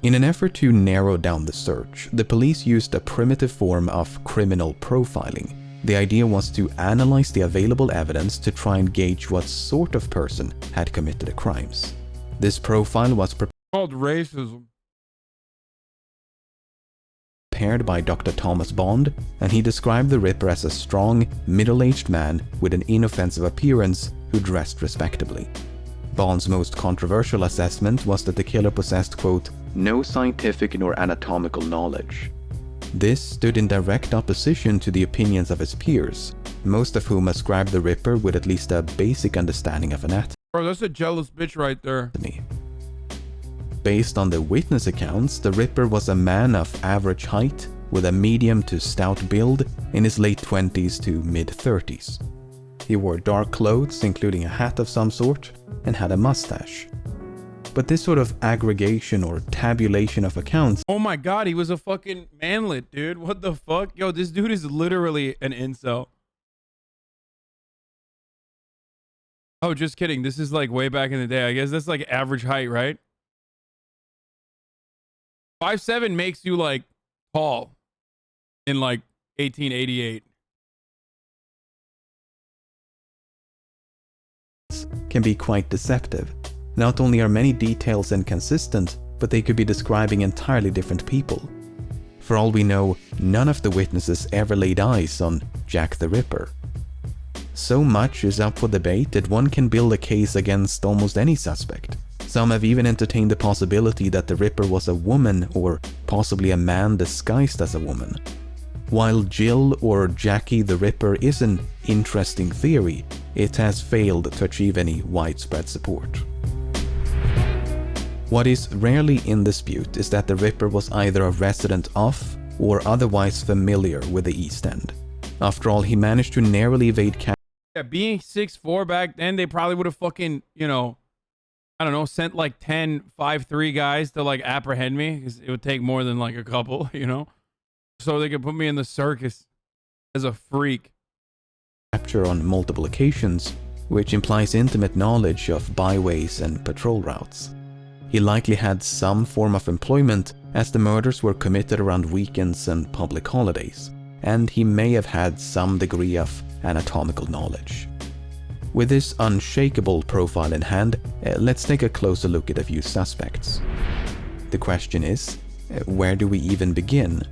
C: In an effort to narrow down the search, the police used a primitive form of criminal profiling. The idea was to analyze the available evidence to try and gauge what sort of person had committed the crimes. This profile was
A: called racism.
C: Prepared by Dr. Thomas Bond, and he described the Ripper as a strong, middle-aged man with an inoffensive appearance who dressed respectably. Bond's most controversial assessment was that the killer possessed, quote, "no scientific nor anatomical knowledge." This stood in direct opposition to the opinions of his peers, most of whom ascribed the Ripper with at least a basic understanding of anatomy.
A: Bro, that's a jealous bitch right there.
C: Based on the witness accounts, the Ripper was a man of average height with a medium to stout build in his late 20s to mid-30s. He wore dark clothes, including a hat of some sort, and had a mustache. But this sort of aggregation or tabulation of accounts...
A: Oh my god, he was a fucking manlet, dude. What the fuck? Yo, this dude is literally an incel. Oh, just kidding. This is like way back in the day. I guess that's like average height, right? 5'7" makes you like tall in like 1888.
C: Can be quite deceptive. Not only are many details inconsistent, but they could be describing entirely different people. For all we know, none of the witnesses ever laid eyes on Jack the Ripper. So much is up for debate that one can build a case against almost any suspect. Some have even entertained the possibility that the Ripper was a woman or possibly a man disguised as a woman. While Jill or Jackie the Ripper is an interesting theory, it has failed to achieve any widespread support. What is rarely in dispute is that the Ripper was either a resident of or otherwise familiar with the East End. After all, he managed to narrowly evade
A: Yeah, being 6'4" back then, they probably would have fucking, you know, I don't know, sent like 10 5'3" guys to like apprehend me, because it would take more than like a couple, you know, so they could put me in the circus as a freak.
C: Capture on multiple occasions, which implies intimate knowledge of byways and patrol routes. He likely had some form of employment, as the murders were committed around weekends and public holidays, and he may have had some degree of anatomical knowledge. With this unshakable profile in hand, let's take a closer look at a few suspects. The question is, where do we even begin?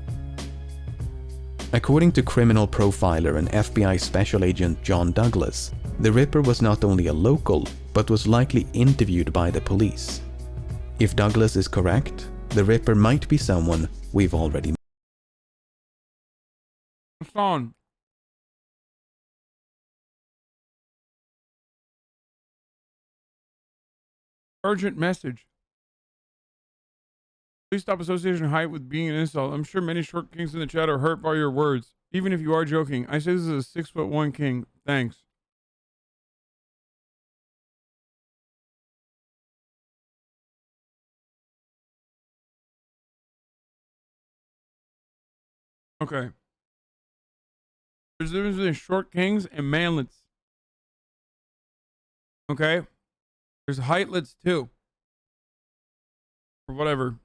C: According to criminal profiler and FBI Special Agent John Douglas, The Ripper was not only a local, but was likely interviewed by the police. If Douglas is correct, the Ripper might be someone we've already met.
A: Son. Urgent message. Please stop association height with being an insult. I'm sure many short kings in the chat are hurt by your words. Even if you are joking. I say this is a 6'1" king. Thanks. Okay. There's a difference between short kings and manlets. Okay? There's heightlets too. Or whatever.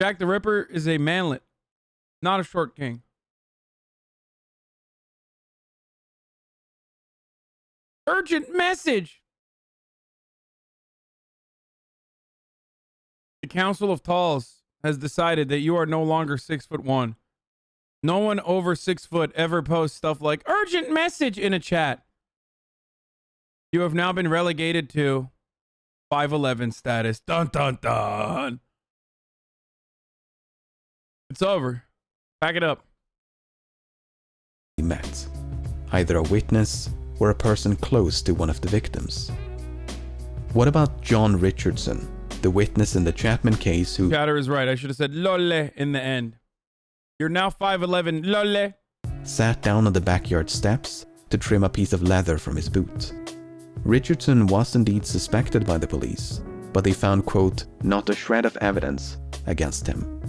A: Jack the Ripper is a manlet, not a short king. Urgent message! The Council of Talls has decided that you are no longer 6'1". No one over 6 foot ever posts stuff like urgent message in a chat. You have now been relegated to 5'11" status. Dun dun dun. It's over. Pack it up.
C: Met, either a witness or a person close to one of the victims. What about John Richardson, the witness in the Chapman case who...
A: Chatter is right. I should have said lole in the end. You're now 5'11", lole.
C: Sat down on the backyard steps to trim a piece of leather from his boot. Richardson was indeed suspected by the police, but they found, quote, not a shred of evidence against him.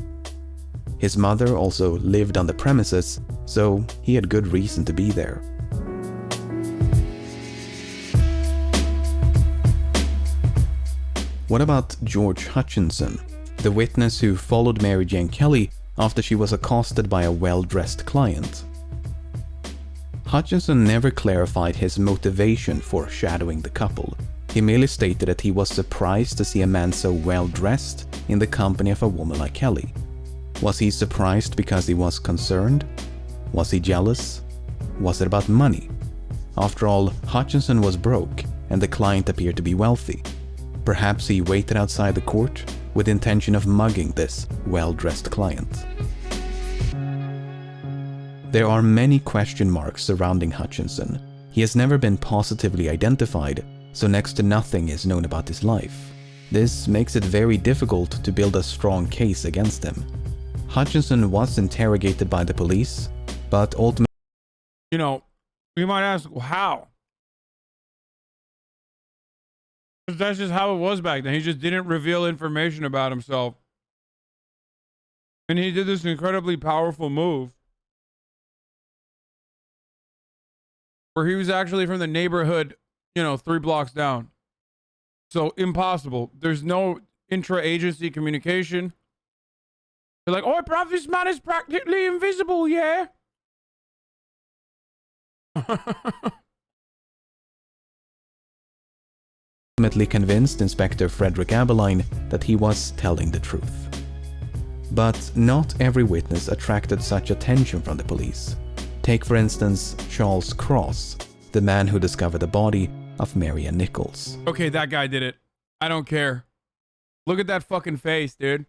C: His mother also lived on the premises, so he had good reason to be there. What about George Hutchinson, the witness who followed Mary Jane Kelly after she was accosted by a well-dressed client? Hutchinson never clarified his motivation for shadowing the couple. He merely stated that he was surprised to see a man so well-dressed in the company of a woman like Kelly. Was he surprised because he was concerned? Was he jealous? Was it about money? After all, Hutchinson was broke and the client appeared to be wealthy. Perhaps he waited outside the court with the intention of mugging this well-dressed client. There are many question marks surrounding Hutchinson. He has never been positively identified, so next to nothing is known about his life. This makes it very difficult to build a strong case against him. Hutchinson was interrogated by the police, but ultimately...
A: You know, you might ask, well, how? Because that's just how it was back then. He just didn't reveal information about himself. And he did this incredibly powerful move where he was actually from the neighborhood, 3 blocks down. So impossible. There's no intra-agency communication. They're like, oh, bruv, this man is practically invisible, yeah?
C: Ultimately convinced Inspector Frederick Abeline that he was telling the truth. But not every witness attracted such attention from the police. Take, for instance, Charles Cross, the man who discovered the body of Marianne Nichols.
A: Okay, that guy did it. I don't care. Look at that fucking face, dude.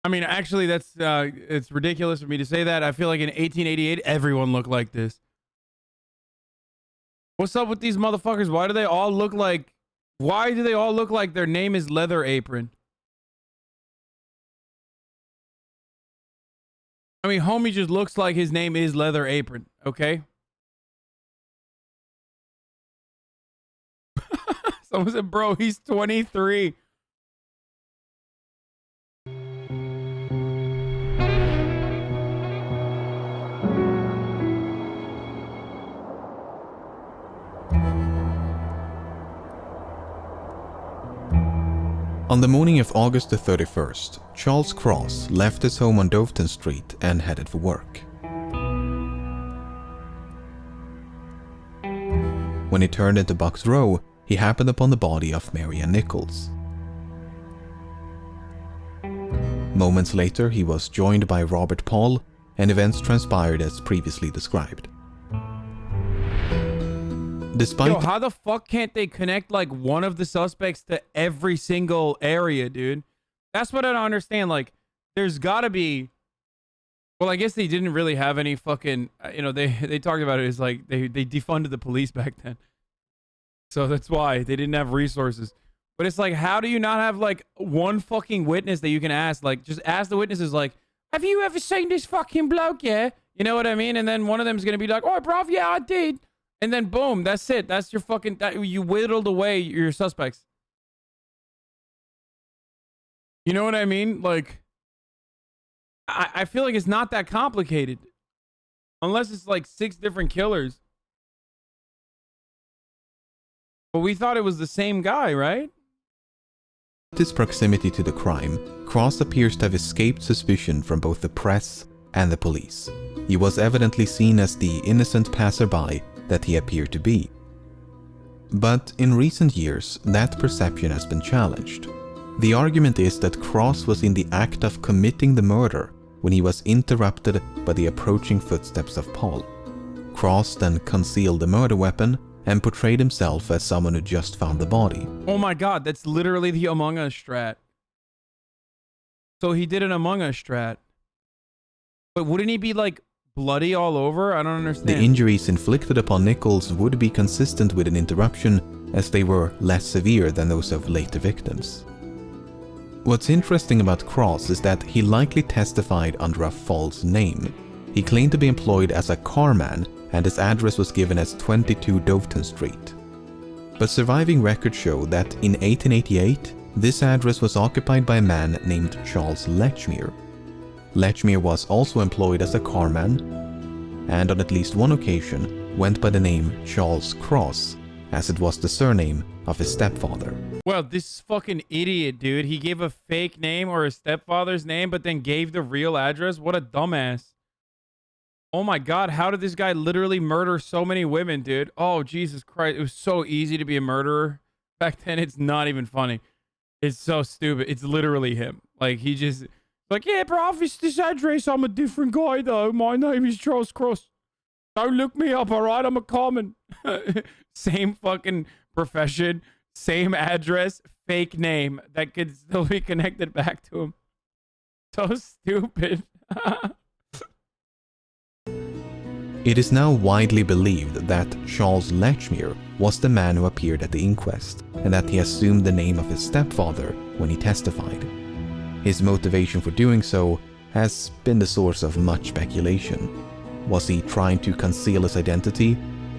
A: I mean, actually, that's it's ridiculous for me to say that. I feel like in 1888, everyone looked like this. What's up with these motherfuckers? Why do they all look like their name is Leather Apron? I mean, homie just looks like his name is Leather Apron, okay? Someone said, bro, he's 23.
C: On the morning of August the 31st, Charles Cross left his home on Doveton Street and headed for work. When he turned into Bucks Row, he happened upon the body of Marianne Nichols. Moments later, he was joined by Robert Paul and events transpired as previously described. Despite
A: Yo, how the fuck can't they connect like one of the suspects to every single area, dude? That's what I don't understand. Like, there's gotta be. Well, I guess they didn't really have any fucking. They talked about it as like they defunded the police back then, so that's why they didn't have resources. But it's like, how do you not have like one fucking witness that you can ask? Like, just ask the witnesses, like, have you ever seen this fucking bloke? Yeah, you know what I mean. And then one of them's gonna be like, oh, bruv, yeah, I did. And then boom, that's it. That's your fucking. You whittled away your suspects. You know what I mean? Like, I feel like it's not that complicated, unless it's like 6 different killers. But we thought it was the same guy, right?
C: his proximity to the crime, Cross appears to have escaped suspicion from both the press and the police. He was evidently seen as the innocent passerby that he appeared to be. But in recent years, that perception has been challenged. The argument is that Cross was in the act of committing the murder when he was interrupted by the approaching footsteps of Paul. Cross then concealed the murder weapon and portrayed himself as someone who just found the body.
A: Oh my god, that's literally the Among Us strat. So he did an Among Us strat. But wouldn't he be like bloody all over? I don't understand.
C: The injuries inflicted upon Nichols would be consistent with an interruption, as they were less severe than those of later victims. What's interesting about Cross is that he likely testified under a false name. He claimed to be employed as a carman, and his address was given as 22 Doveton Street. But surviving records show that in 1888, this address was occupied by a man named Charles Lechmere. Lechmere was also employed as a carman, and on at least one occasion went by the name Charles Cross, as it was the surname of his stepfather.
A: Well, this fucking idiot, dude. He gave a fake name or his stepfather's name, but then gave the real address. What a dumbass. Oh my god, how did this guy literally murder so many women, dude? Oh, Jesus Christ. It was so easy to be a murderer. Back then, it's not even funny. It's so stupid. It's literally him. Like, he just... Like, yeah, bro, it's this address. I'm a different guy, though. My name is Charles Cross. Don't look me up, all right? I'm a common. Same fucking profession, same address, fake name that could still be connected back to him. So stupid.
C: It is now widely believed that Charles Lechmere was the man who appeared at the inquest, and that he assumed the name of his stepfather when he testified. His motivation for doing so has been the source of much speculation. Was he trying to conceal his identity,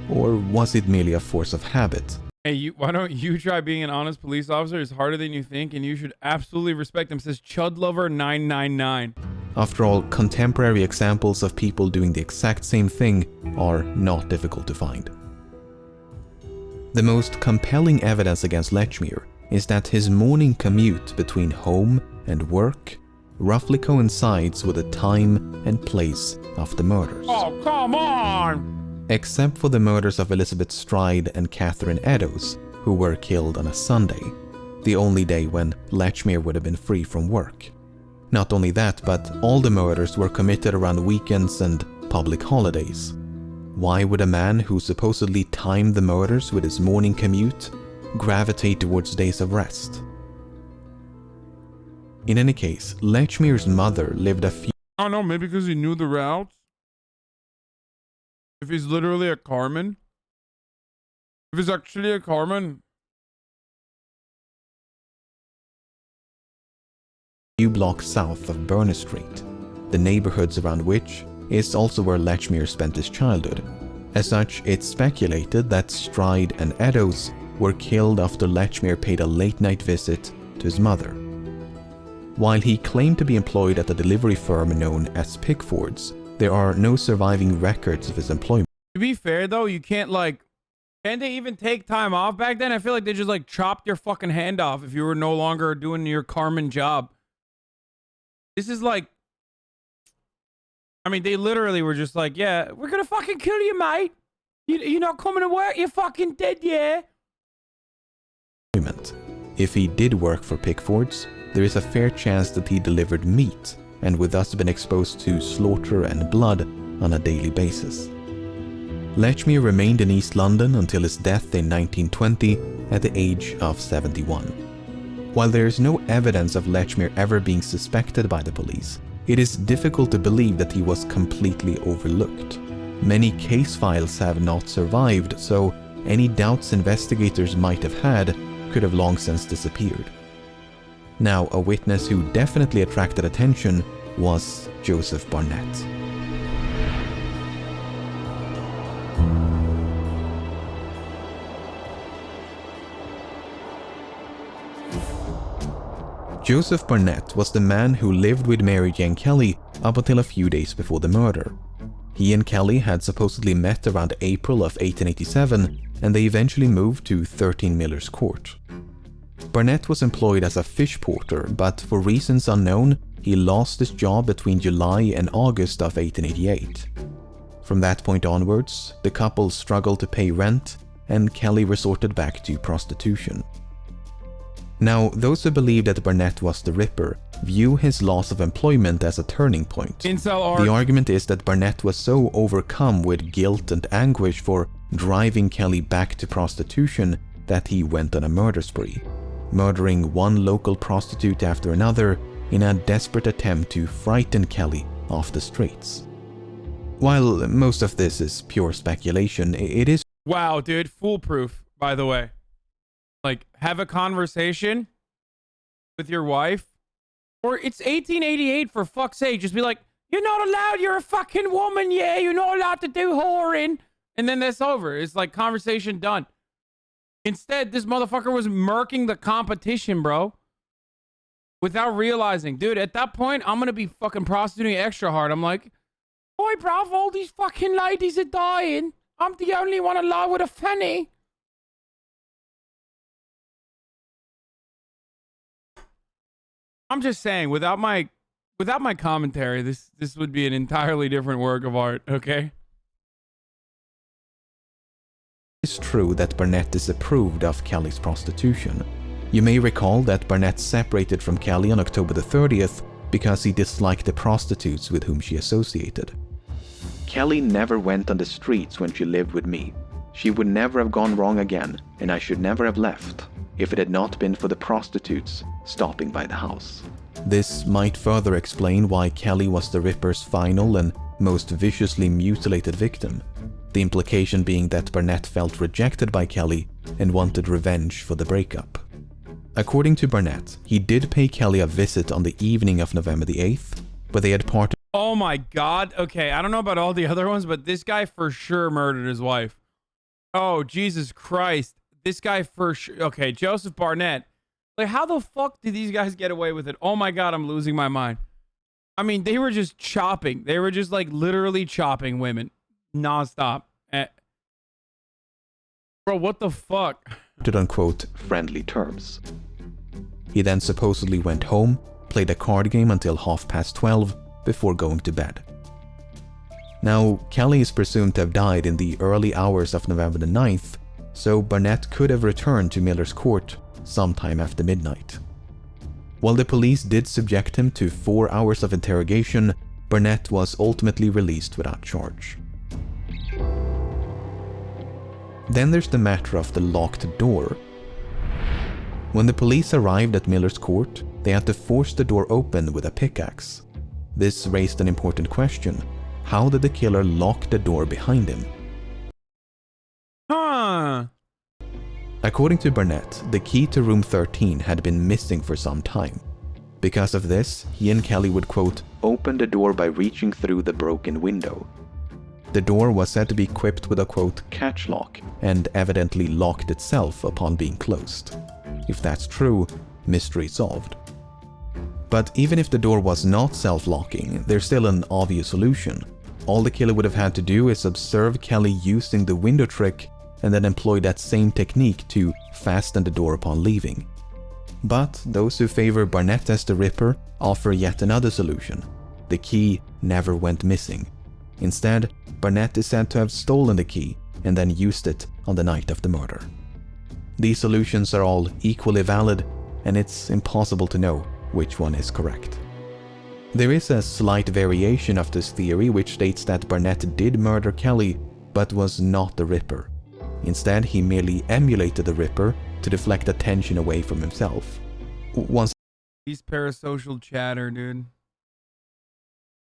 C: or was it merely a force of habit?
A: Hey, why don't you try being an honest police officer? It's harder than you think, and you should absolutely respect him. It says Chudlover999.
C: After all, contemporary examples of people doing the exact same thing are not difficult to find. The most compelling evidence against Lechmere is that his morning commute between home and work roughly coincides with the time and place of the murders.
A: Oh, come on!
C: Except for the murders of Elizabeth Stride and Catherine Eddowes, who were killed on a Sunday, the only day when Lechmere would have been free from work. Not only that, but all the murders were committed around weekends and public holidays. Why would a man who supposedly timed the murders with his morning commute gravitate towards days of rest? In any case, Lechmere's mother lived a few...
A: I don't know, maybe because he knew the routes? If he's literally a carman? If he's actually a carman?
C: few blocks south of Burness Street, the neighborhoods around which is also where Lechmere spent his childhood. As such, it's speculated that Stride and Eddowes were killed after Lechmere paid a late-night visit to his mother. While he claimed to be employed at a delivery firm known as Pickford's, there are no surviving records of his employment.
A: To be fair, though, you can't, like... Can't they even take time off back then? I feel like they just, like, chopped your fucking hand off if you were no longer doing your carman job. This is like... I mean, they literally were just like, yeah, we're gonna fucking kill you, mate. You're not coming to work, you're fucking dead, yeah?
C: If he did work for Pickford's, there is a fair chance that he delivered meat and would thus have been exposed to slaughter and blood on a daily basis. Lechmere remained in East London until his death in 1920 at the age of 71. While there is no evidence of Lechmere ever being suspected by the police, it is difficult to believe that he was completely overlooked. Many case files have not survived, so any doubts investigators might have had could have long since disappeared. Now, a witness who definitely attracted attention was Joseph Barnett. Joseph Barnett was the man who lived with Mary Jane Kelly up until a few days before the murder. He and Kelly had supposedly met around April of 1887, and they eventually moved to 13 Miller's Court. Barnett was employed as a fish porter, but for reasons unknown, he lost his job between July and August of 1888. From that point onwards, the couple struggled to pay rent, and Kelly resorted back to prostitution. Now, those who believe that Barnett was the Ripper view his loss of employment as a turning point. The argument is that Barnett was so overcome with guilt and anguish for driving Kelly back to prostitution that he went on a murder spree, murdering one local prostitute after another in a desperate attempt to frighten Kelly off the streets. While most of this is pure speculation, it is—
A: Wow, dude, foolproof, by the way. Like, have a conversation with your wife. Or it's 1888, for fuck's sake. Just be like, you're not allowed, you're a fucking woman, yeah, you're not allowed to do whoring. And then that's over. It's like conversation done. Instead, this motherfucker was murking the competition, bro. Without realizing. Dude, at that point, I'm gonna be fucking prostituting extra hard. I'm like, boy, bruv, all these fucking ladies are dying. I'm the only one alive with a fanny. I'm just saying, without my commentary, this would be an entirely different work of art, okay?
C: It's true that Barnett disapproved of Kelly's prostitution. You may recall that Barnett separated from Kelly on October the 30th because he disliked the prostitutes with whom she associated. Kelly never went on the streets when she lived with me. She would never have gone wrong again, and I should never have left if it had not been for the prostitutes stopping by the house. This might further explain why Kelly was the Ripper's final and most viciously mutilated victim, the implication being that Barnett felt rejected by Kelly and wanted revenge for the breakup. According to Barnett, he did pay Kelly a visit on the evening of November the 8th, but they had parted.
A: Oh my god, okay, I don't know about all the other ones, but this guy for sure murdered his wife. Oh, Jesus Christ. This guy for sure. Okay, Joseph Barnett. Like, how the fuck did these guys get away with it? Oh my god, I'm losing my mind. I mean, they were just chopping. They were just like literally chopping women nonstop. Bro, what the fuck?
C: Unquote, friendly terms. He then supposedly went home, played a card game until 12:30 before going to bed. Now, Kelly is presumed to have died in the early hours of November the 9th, so Barnett could have returned to Miller's Court sometime after midnight. While the police did subject him to 4 hours of interrogation, Barnett was ultimately released without charge. Then there's the matter of the locked door. When the police arrived at Miller's Court, they had to force the door open with a pickaxe. This raised an important question. How did the killer lock the door behind him?
A: Huh.
C: According to Barnett, the key to room 13 had been missing for some time. Because of this, he and Kelly would, quote, open the door by reaching through the broken window. The door was said to be equipped with a, quote, catch lock, and evidently locked itself upon being closed. If that's true, mystery solved. But even if the door was not self-locking, there's still an obvious solution. All the killer would have had to do is observe Kelly using the window trick and then employ that same technique to fasten the door upon leaving. But those who favor Barnett as the Ripper offer yet another solution. The key never went missing. Instead, Barnett is said to have stolen the key and then used it on the night of the murder. These solutions are all equally valid, and it's impossible to know which one is correct. There is a slight variation of this theory which states that Barnett did murder Kelly but was not the Ripper. Instead, he merely emulated the Ripper to deflect attention away from himself. Once
A: He's parasocial chatter, dude.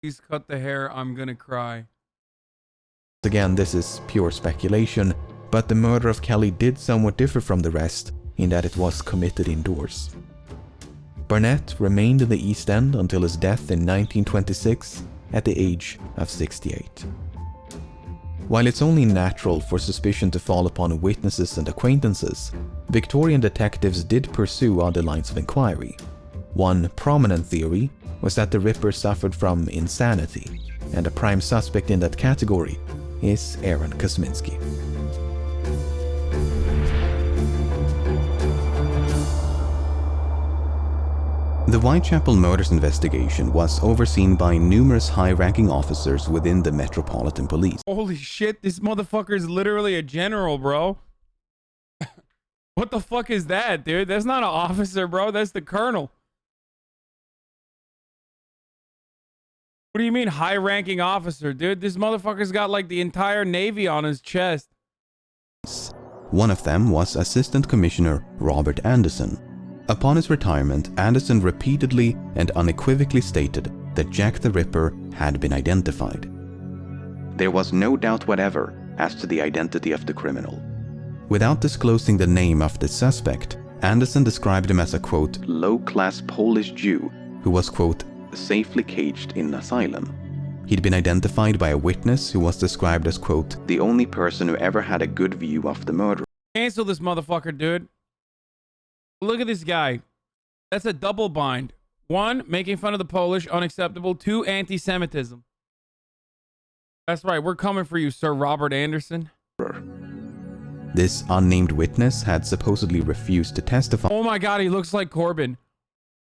A: Please cut the hair, I'm gonna cry.
C: again, this is pure speculation, but the murder of Kelly did somewhat differ from the rest in that it was committed indoors. Barnett remained in the East End until his death in 1926 at the age of 68. While it's only natural for suspicion to fall upon witnesses and acquaintances, Victorian detectives did pursue other lines of inquiry. One prominent theory was that the Ripper suffered from insanity, and a prime suspect in that category is Aaron Kosminski. The Whitechapel murders investigation was overseen by numerous high-ranking officers within the Metropolitan Police.
A: Holy shit, this motherfucker is literally a general, bro. What the fuck is that, dude? That's not an officer, bro. That's the colonel. What do you mean high-ranking officer, dude? This motherfucker's got like the entire Navy on his chest.
C: One of them was Assistant Commissioner Robert Anderson. Upon his retirement, Anderson repeatedly and unequivocally stated that Jack the Ripper had been identified. There was no doubt whatever as to the identity of the criminal. Without disclosing the name of the suspect, Anderson described him as a, quote, low-class Polish Jew who was, quote, safely caged in an asylum. He'd been identified by a witness who was described as, quote, the only person who ever had a good view of the murder.
A: Cancel this motherfucker, dude. Look at this guy. That's a double bind. 1, making fun of the Polish, unacceptable. 2, anti-Semitism. That's right, we're coming for you, Sir Robert Anderson.
C: This unnamed witness had supposedly refused to testify.
A: Oh my god, he looks like Corbin.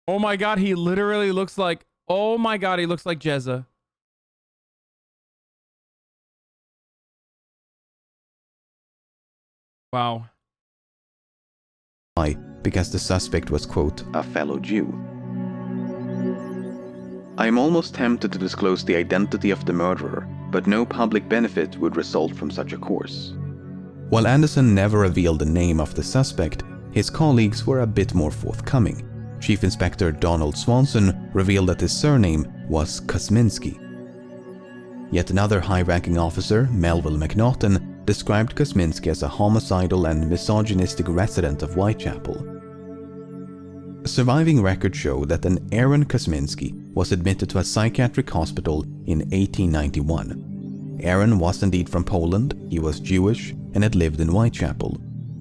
A: Oh my god, he literally looks like... Oh my god, he looks like Jezza. Wow.
C: Because the suspect was, quote, a fellow Jew. I am almost tempted to disclose the identity of the murderer, but no public benefit would result from such a course. While Anderson never revealed the name of the suspect, his colleagues were a bit more forthcoming. Chief Inspector Donald Swanson revealed that his surname was Kosminski. Yet another high-ranking officer, Melville McNaughton, described Kosminski as a homicidal and misogynistic resident of Whitechapel. Surviving records show that an Aaron Kosminski was admitted to a psychiatric hospital in 1891. Aaron was indeed from Poland, he was Jewish, and had lived in Whitechapel.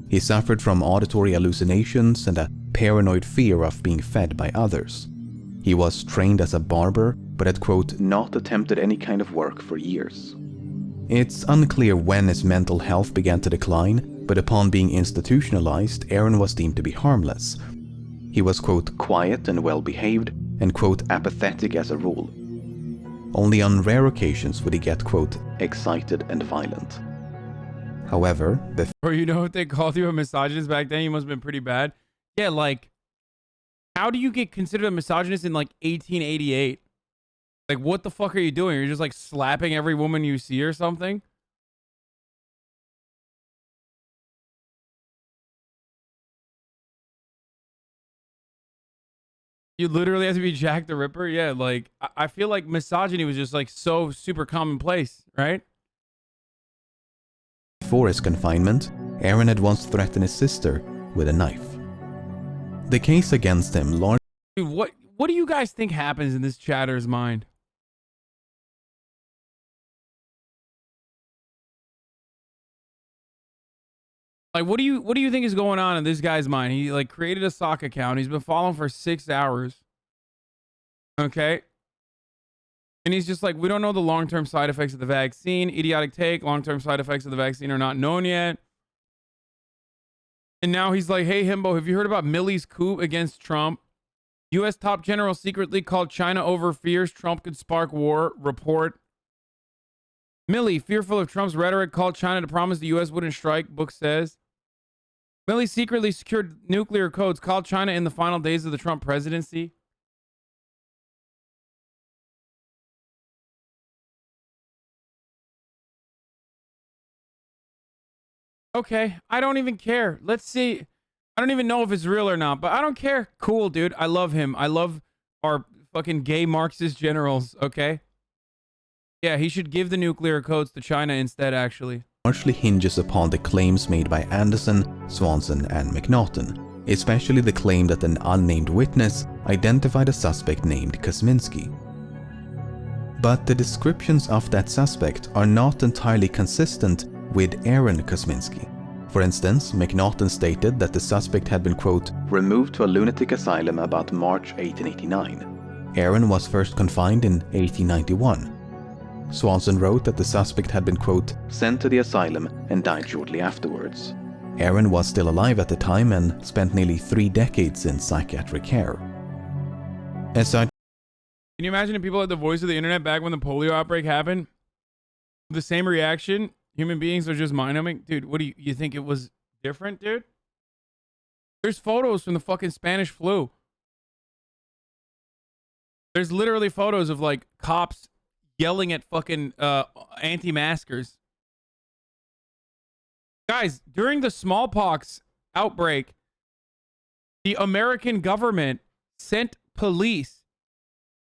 C: He suffered from auditory hallucinations and a paranoid fear of being fed by others. He was trained as a barber, but had, quote, not attempted any kind of work for years. It's unclear when his mental health began to decline, but upon being institutionalized, Aaron was deemed to be harmless. He was, quote, quiet and well-behaved, and, quote, apathetic as a rule. Only on rare occasions would he get, quote, excited and violent. However,
A: Or you know what they called you a misogynist back then? You must have been pretty bad. Yeah, like, how do you get considered a misogynist in like 1888? Like, what the fuck are you doing? You're just like slapping every woman you see or something? You literally have to be Jack the Ripper? Yeah, like, I feel like misogyny was just like so super commonplace, right?
C: before his confinement, Aaron had once threatened his sister with a knife. The case against him largely...
A: Dude, what do you guys think happens in this chatter's mind? Like, what do you think is going on in this guy's mind? He like created a sock account. He's been following for 6 hours. Okay. And he's just like, we don't know the long-term side effects of the vaccine. Idiotic take. Long-term side effects of the vaccine are not known yet. And now he's like, hey, Himbo, have you heard about Milley's coup against Trump? U.S. top general secretly called China over fears Trump could spark war. Report. Milley, fearful of Trump's rhetoric, called China to promise the U.S. wouldn't strike, book says. Milley secretly secured nuclear codes, called China in the final days of the Trump presidency. Okay, I don't even care. Let's see. I don't even know if it's real or not, but I don't care. Cool, dude. I love him. I love our fucking gay Marxist generals, okay? Yeah, he should give the nuclear codes to China instead, actually.
C: Largely hinges upon the claims made by Anderson, Swanson, and McNaughton, especially the claim that an unnamed witness identified a suspect named Kosminski. But the descriptions of that suspect are not entirely consistent with Aaron Kosminski. For instance, McNaughton stated that the suspect had been, quote, removed to a lunatic asylum about March 1889. Aaron was first confined in 1891. Swanson wrote that the suspect had been, quote, sent to the asylum and died shortly afterwards. Aaron was still alive at the time and spent nearly 3 decades in psychiatric care. As such,
A: can you imagine if people had the voice of the internet back when the polio outbreak happened? The same reaction? Human beings are just mind-numbing? Dude, what do you think it was different, dude? There's photos from the fucking Spanish flu. There's literally photos of like cops yelling at fucking anti-maskers. Guys, during the smallpox outbreak, the American government sent police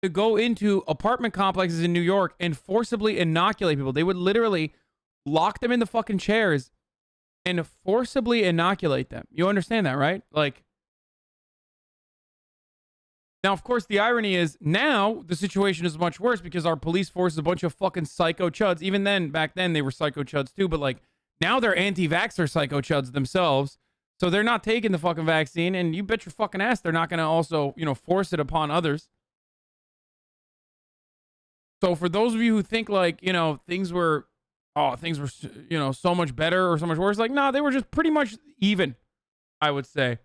A: to go into apartment complexes in New York and forcibly inoculate people. They would literally lock them in the fucking chairs and forcibly inoculate them. You understand that, right? Like, now, of course, the irony is now the situation is much worse because our police force is a bunch of fucking psycho chuds. Even then, back then, they were psycho chuds too. But like now they're anti-vaxxer psycho chuds themselves. So they're not taking the fucking vaccine. And you bet your fucking ass they're not going to also, force it upon others. So for those of you who think like, things were, so much better or so much worse, like, nah, they were just pretty much even, I would say.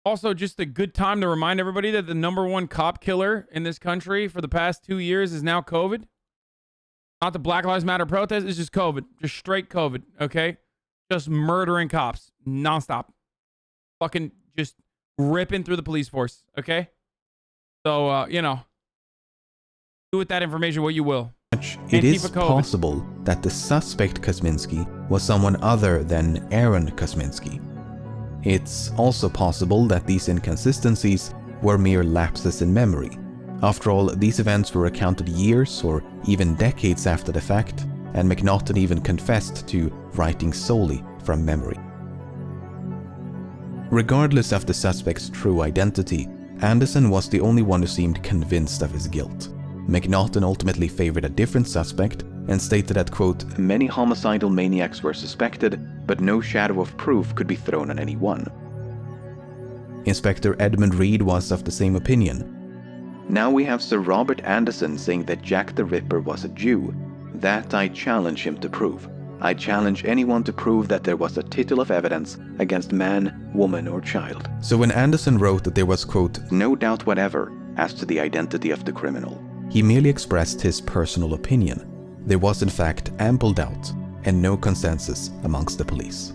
A: Also, just a good time to remind everybody that the #1 cop killer in this country for the past 2 years is now COVID. Not the Black Lives Matter protest. It's just COVID. Just straight COVID, okay? Just murdering cops nonstop. Fucking just ripping through the police force, okay? So, do with that information what you will.
C: it is possible that the suspect Kosminski was someone other than Aaron Kosminski. It's also possible that these inconsistencies were mere lapses in memory. After all, these events were recounted years or even decades after the fact, and McNaughton even confessed to writing solely from memory. Regardless of the suspect's true identity, Anderson was the only one who seemed convinced of his guilt. McNaughton ultimately favored a different suspect and stated that, quote, many homicidal maniacs were suspected, but no shadow of proof could be thrown on any one. Inspector Edmund Reed was of the same opinion. Now we have Sir Robert Anderson saying that Jack the Ripper was a Jew. That I challenge him to prove. I challenge anyone to prove that there was a tittle of evidence against man, woman, or child. So when Anderson wrote that there was, quote, no doubt whatever as to the identity of the criminal, he merely expressed his personal opinion. There was in fact ample doubt and no consensus amongst the police.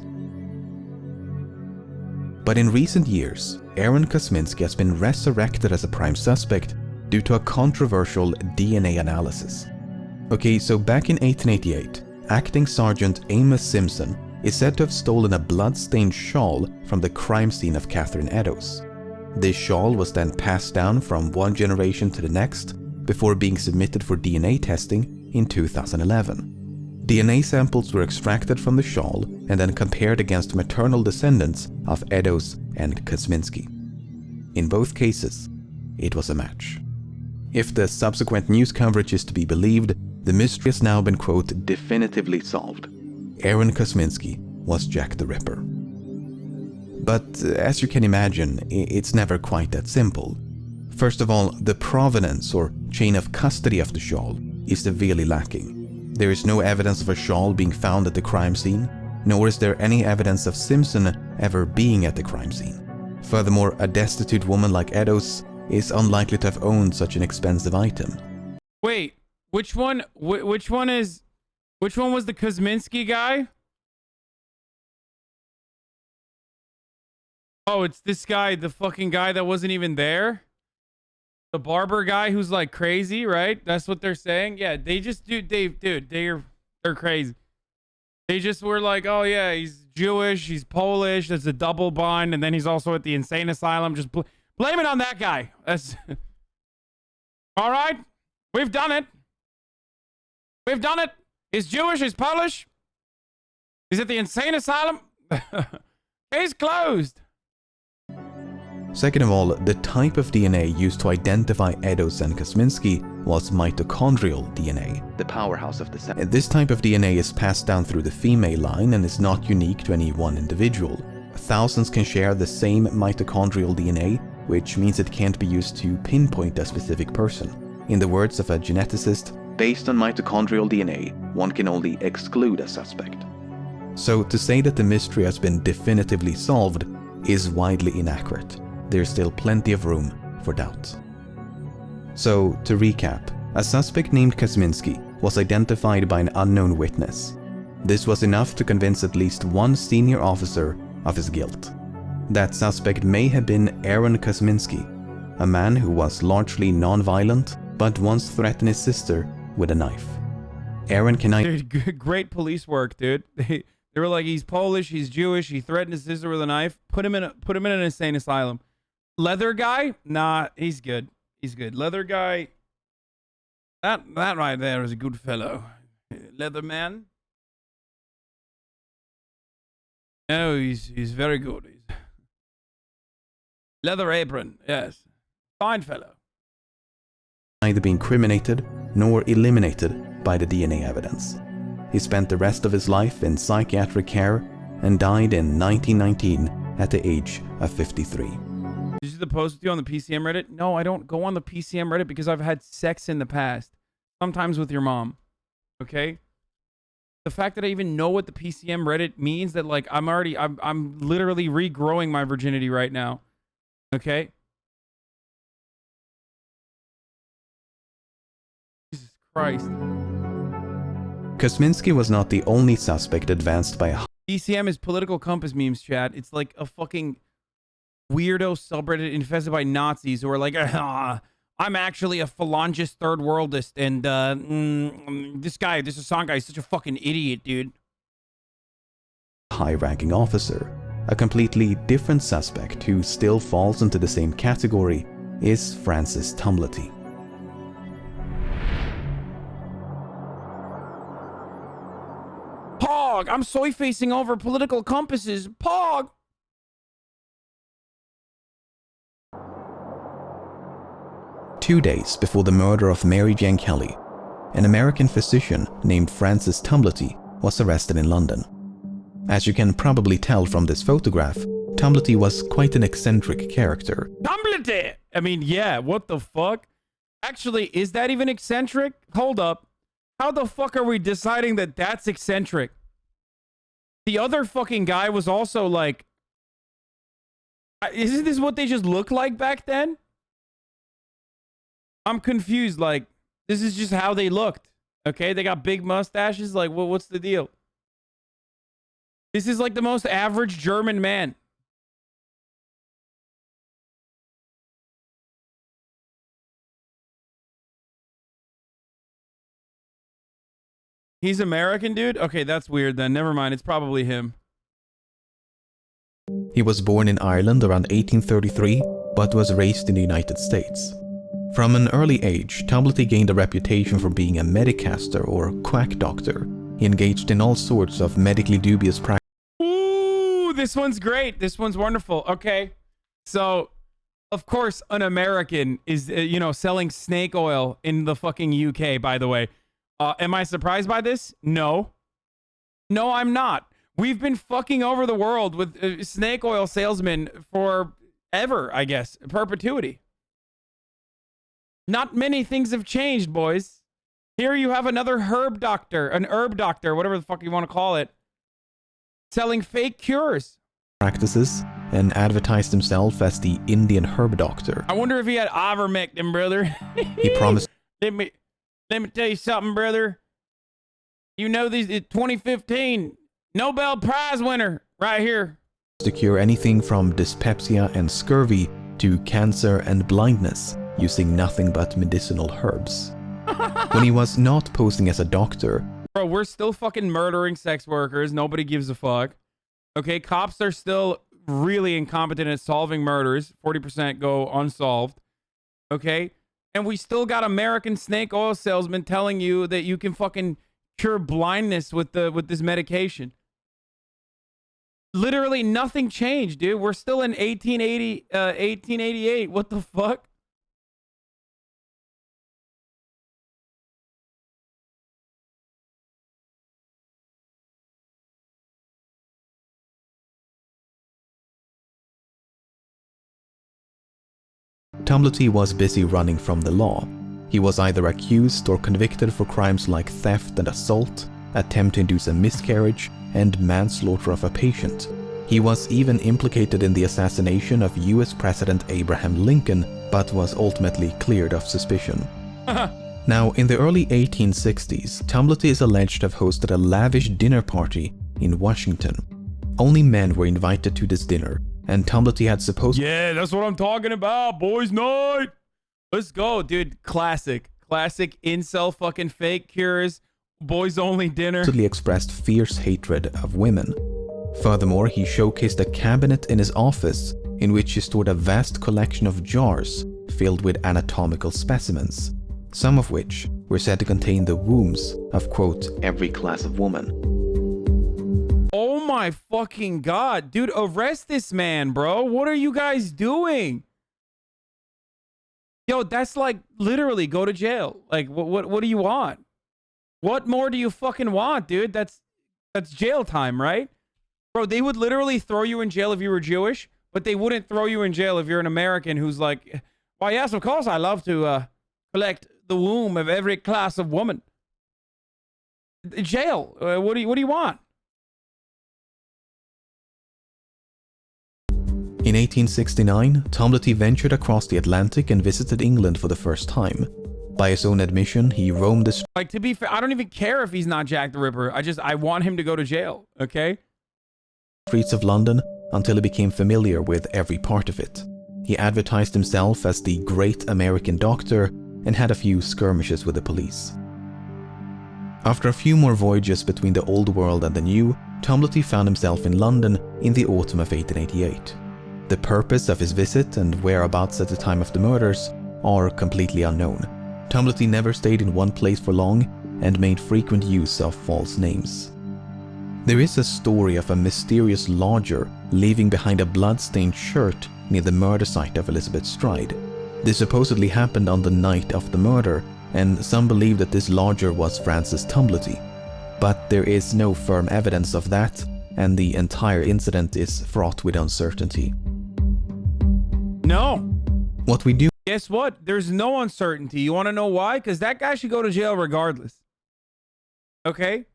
C: But in recent years, Aaron Kosminski has been resurrected as a prime suspect due to a controversial DNA analysis. Okay, so back in 1888, Acting Sergeant Amos Simpson is said to have stolen a blood-stained shawl from the crime scene of Catherine Eddowes. This shawl was then passed down from one generation to the next before being submitted for DNA testing in 2011. DNA samples were extracted from the shawl and then compared against maternal descendants of Eddowes and Kosminski. In both cases, it was a match. If the subsequent news coverage is to be believed, the mystery has now been, quote, definitively solved. Aaron Kosminski was Jack the Ripper. But as you can imagine, it's never quite that simple. First of all, the provenance or chain of custody of the shawl is severely lacking. There is no evidence of a shawl being found at the crime scene, nor is there any evidence of Simpson ever being at the crime scene. Furthermore, a destitute woman like Eddowes is unlikely to have owned such an expensive item.
A: Wait, which one was the Kosminski guy? Oh, it's this guy, the fucking guy that wasn't even there. The barber guy who's like crazy, right? That's what they're saying. Yeah, they just do. Dude, they're crazy. They just were like, oh yeah, he's Jewish, he's Polish. There's a double bind, and then he's also at the insane asylum. Just blame it on that guy. That's all right. We've done it. We've done it. He's Jewish. He's Polish. He's at the insane asylum. Case closed.
C: Second of all, the type of DNA used to identify Eddowes and Kosminski was mitochondrial DNA, the powerhouse of the cell. This type of DNA is passed down through the female line and is not unique to any one individual. Thousands can share the same mitochondrial DNA, which means it can't be used to pinpoint a specific person. In the words of a geneticist, based on mitochondrial DNA, one can only exclude a suspect. So to say that the mystery has been definitively solved is widely inaccurate. There's still plenty of room for doubt. So, to recap, a suspect named Kosminski was identified by an unknown witness. This was enough to convince at least one senior officer of his guilt. That suspect may have been Aaron Kosminski, a man who was largely non-violent but once threatened his sister with a knife. Aaron can
A: Dude, great police work, dude. They were like, he's Polish, he's Jewish, he threatened his sister with a knife. Put him in an insane asylum. Leather guy? Nah, he's good. He's good. Leather guy. That right there is a good fellow. Leather man. Oh, he's very good. He's leather apron. Yes. Fine fellow.
C: Neither be incriminated nor eliminated by the DNA evidence. He spent the rest of his life in psychiatric care and died in 1919 at the age of 53.
A: Did you see the post with you on the PCM Reddit? No, I don't go on the PCM Reddit because I've had sex in the past. Sometimes with your mom. Okay? The fact that I even know what the PCM Reddit means, that like I'm literally regrowing my virginity right now. Okay? Jesus Christ.
C: Kosminski was not the only suspect advanced by a
A: PCM is political compass memes, chat. It's like a fucking weirdo subreddit infested by Nazis who are like, I'm actually a phalangist third worldist, and this Hassan guy is such a fucking idiot, dude.
C: high-ranking officer. A completely different suspect who still falls into the same category is Francis Tumblety.
A: Pog, I'm soy facing over political compasses. Pog.
C: 2 days before the murder of Mary Jane Kelly, an American physician named Francis Tumblety was arrested in London. As you can probably tell from this photograph, Tumblety was quite an eccentric character.
A: Tumblety! I mean, yeah, what the fuck? Actually, is that even eccentric? Hold up. How the fuck are we deciding that that's eccentric? The other fucking guy was also like... Isn't this what they just looked like back then? I'm confused. Like, this is just how they looked. Okay, they got big mustaches. Like, what's the deal? This is like the most average German man. He's American, dude? Okay, that's weird then. Never mind. It's probably him.
C: He was born in Ireland around 1833, but was raised in the United States. From an early age, Tumblety gained a reputation for being a medicaster or quack doctor. He engaged in all sorts of medically dubious practices.
A: Ooh, this one's great. This one's wonderful. Okay. So, of course, an American is, selling snake oil in the fucking UK, by the way. Am I surprised by this? No. No, I'm not. We've been fucking over the world with snake oil salesmen for ever, I guess. Perpetuity. Not many things have changed, boys. Here you have another herb doctor, an herb doctor, whatever the fuck you want to call it, selling fake cures.
C: Practices and advertised himself as the Indian herb doctor.
A: I wonder if he had ivermectin, brother.
C: He promised.
A: Let me tell you something, brother. You know these 2015 Nobel Prize winner right here.
C: to cure anything from dyspepsia and scurvy to cancer and blindness using nothing but medicinal herbs. When he was not posing as a doctor,
A: bro, we're still fucking murdering sex workers. Nobody gives a fuck. Okay, cops are still really incompetent at solving murders. 40% go unsolved. Okay, and we still got American snake oil salesmen telling you that you can fucking cure blindness with this medication. Literally nothing changed, dude. We're still in 1888. What the fuck?
C: Tumblety was busy running from the law. He was either accused or convicted for crimes like theft and assault, attempt to induce a miscarriage, and manslaughter of a patient. He was even implicated in the assassination of US President Abraham Lincoln, but was ultimately cleared of suspicion. Now, in the early 1860s, Tumblety is alleged to have hosted a lavish dinner party in Washington. Only men were invited to this dinner, and Tumblety had
A: Yeah, that's what I'm talking about. Boys' night. Let's go, dude. Classic incel fucking fake cures. Boys only dinner.
C: supposedly expressed fierce hatred of women. Furthermore, he showcased a cabinet in his office in which he stored a vast collection of jars filled with anatomical specimens, some of which were said to contain the wombs of, quote, every class of woman.
A: Oh my fucking god, dude, arrest this man, bro. What are you guys doing? Yo, that's like literally go to jail. Like what do you want? What more do you fucking want, dude? That's jail time, right? Bro, they would literally throw you in jail if you were Jewish, but they wouldn't throw you in jail if you're an American who's like, why, yes, of course I love to collect the womb of every class of woman. Jail. What do you want?
C: In 1869, Tumblety ventured across the Atlantic and visited England for the first time. By his own admission, he roamed the
A: Like, to be fair, I don't even care if he's not Jack the Ripper. I want him to go to jail, okay?
C: streets of London until he became familiar with every part of it. He advertised himself as the great American doctor and had a few skirmishes with the police. After a few more voyages between the old world and the new, Tumblety found himself in London in the autumn of 1888. The purpose of his visit and whereabouts at the time of the murders are completely unknown. Tumblety never stayed in one place for long and made frequent use of false names. There is a story of a mysterious lodger leaving behind a blood-stained shirt near the murder site of Elizabeth Stride. This supposedly happened on the night of the murder, and some believe that this lodger was Francis Tumblety. But there is no firm evidence of that, and the entire incident is fraught with uncertainty.
A: No.
C: What we do
A: Guess what? There's no uncertainty. You want to know why? Because that guy should go to jail regardless. Okay?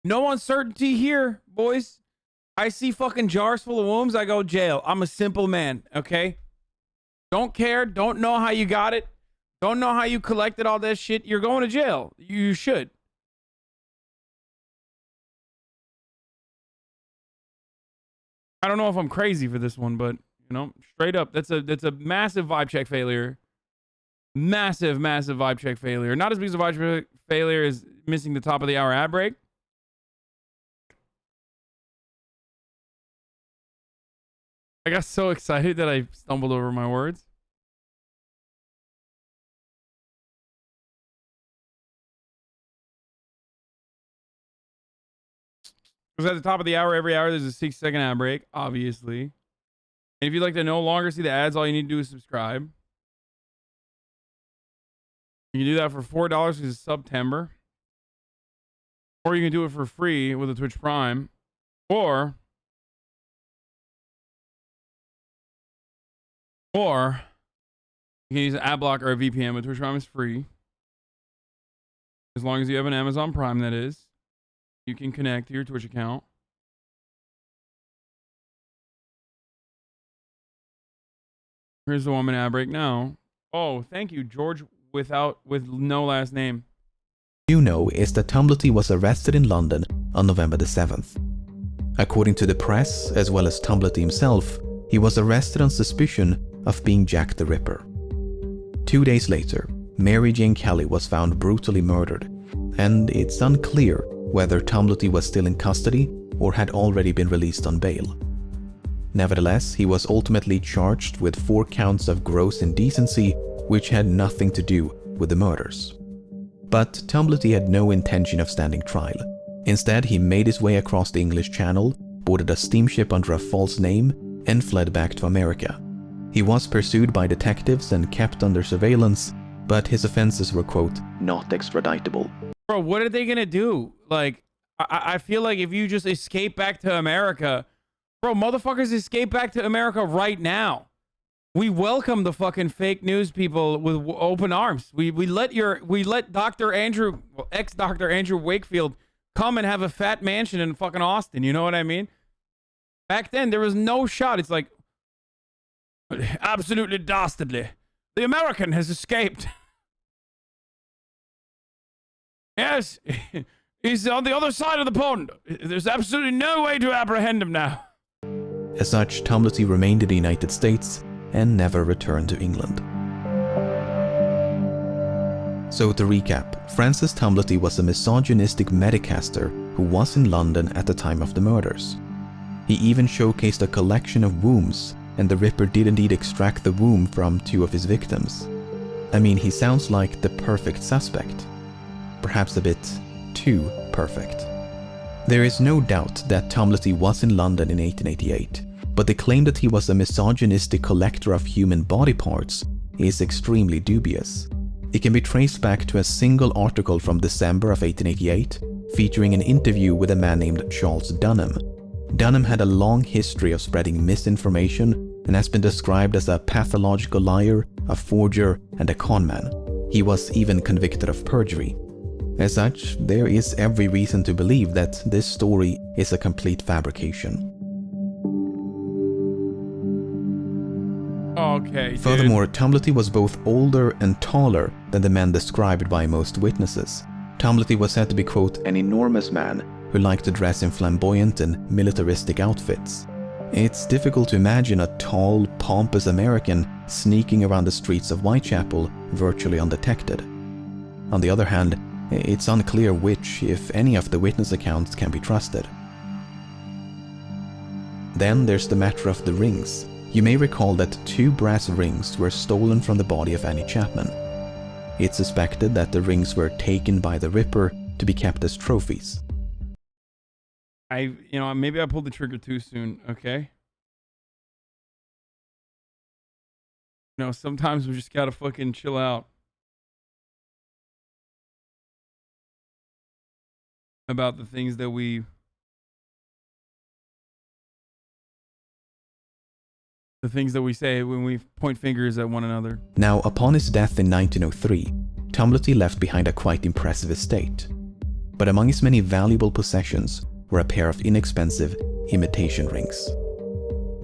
A: No uncertainty here, boys. I see fucking jars full of wombs. I go jail. I'm a simple man, okay? Don't care. Don't know how you got it. Don't know how you collected all that shit. You're going to jail. You should. I don't know if I'm crazy for this one, but you know, straight up, that's a massive vibe check failure. Massive vibe check failure. Not as big as a vibe check failure as missing the top of the hour ad break. I got so excited that I stumbled over my words. Because at the top of the hour, every hour, there's a 6-second ad break, obviously. And if you'd like to no longer see the ads, all you need to do is subscribe. You can do that for $4 because it's September. Or you can do it for free with a Twitch Prime. Or you can use an ad block or a VPN, but Twitch Prime is free. As long as you have an Amazon Prime, that is. You can connect to your Twitch account. Here's the 1-minute ad break now. Oh, thank you, George, with no last name.
C: You know is that Tumblety was arrested in London on November the 7th. According to the press, as well as Tumblety himself, he was arrested on suspicion of being Jack the Ripper. 2 days later, Mary Jane Kelly was found brutally murdered, and it's unclear whether Tumblety was still in custody or had already been released on bail. Nevertheless, he was ultimately charged with 4 counts of gross indecency, which had nothing to do with the murders. But Tumblety had no intention of standing trial. Instead, he made his way across the English Channel, boarded a steamship under a false name, and fled back to America. He was pursued by detectives and kept under surveillance, but his offenses were, quote, not extraditable.
A: Bro, what are they gonna do? Like, I feel like if you just escape back to America, bro, motherfuckers escape back to America right now. We welcome the fucking fake news people with open arms. We let Dr. Andrew, well, ex-Dr. Andrew Wakefield come and have a fat mansion in fucking Austin. You know what I mean? Back then, there was no shot. It's like, absolutely dastardly. The American has escaped. Yes, he's on the other side of the pond. There's absolutely no way to apprehend him now.
C: As such, Tumblety remained in the United States and never returned to England. So to recap, Francis Tumblety was a misogynistic medicaster who was in London at the time of the murders. He even showcased a collection of wombs, and the Ripper did indeed extract the womb from 2 of his victims. I mean, he sounds like the perfect suspect. Perhaps a bit too perfect. There is no doubt that Tumblety was in London in 1888, but the claim that he was a misogynistic collector of human body parts is extremely dubious. It can be traced back to a single article from December of 1888 featuring an interview with a man named Charles Dunham. Dunham had a long history of spreading misinformation and has been described as a pathological liar, a forger, and a conman. He was even convicted of perjury. As such, there is every reason to believe that this story is a complete fabrication.
A: Okay, dude.
C: Furthermore, Tumblety was both older and taller than the men described by most witnesses. Tumblety was said to be, quote, an enormous man who liked to dress in flamboyant and militaristic outfits. It's difficult to imagine a tall, pompous American sneaking around the streets of Whitechapel virtually undetected. On the other hand, it's unclear which, if any, of the witness accounts can be trusted. Then there's the matter of the rings. You may recall that 2 brass rings were stolen from the body of Annie Chapman. It's suspected that the rings were taken by the Ripper to be kept as trophies.
A: Maybe I pulled the trigger too soon, okay? Sometimes we just gotta fucking chill out about the things that we say when we point fingers at one another.
C: Now, upon his death in 1903, Tumblety left behind a quite impressive estate. But among his many valuable possessions were a pair of inexpensive imitation rings.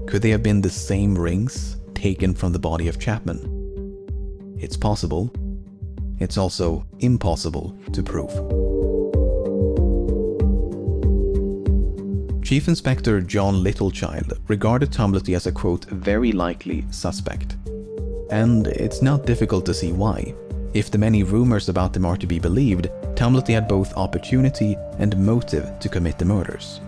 C: Could they have been the same rings taken from the body of Chapman? It's possible. It's also impossible to prove. Chief Inspector John Littlechild regarded Tumblety as a, quote, very likely suspect. And it's not difficult to see why. If the many rumors about him are to be believed, Tumblety had both opportunity and motive to commit the murders.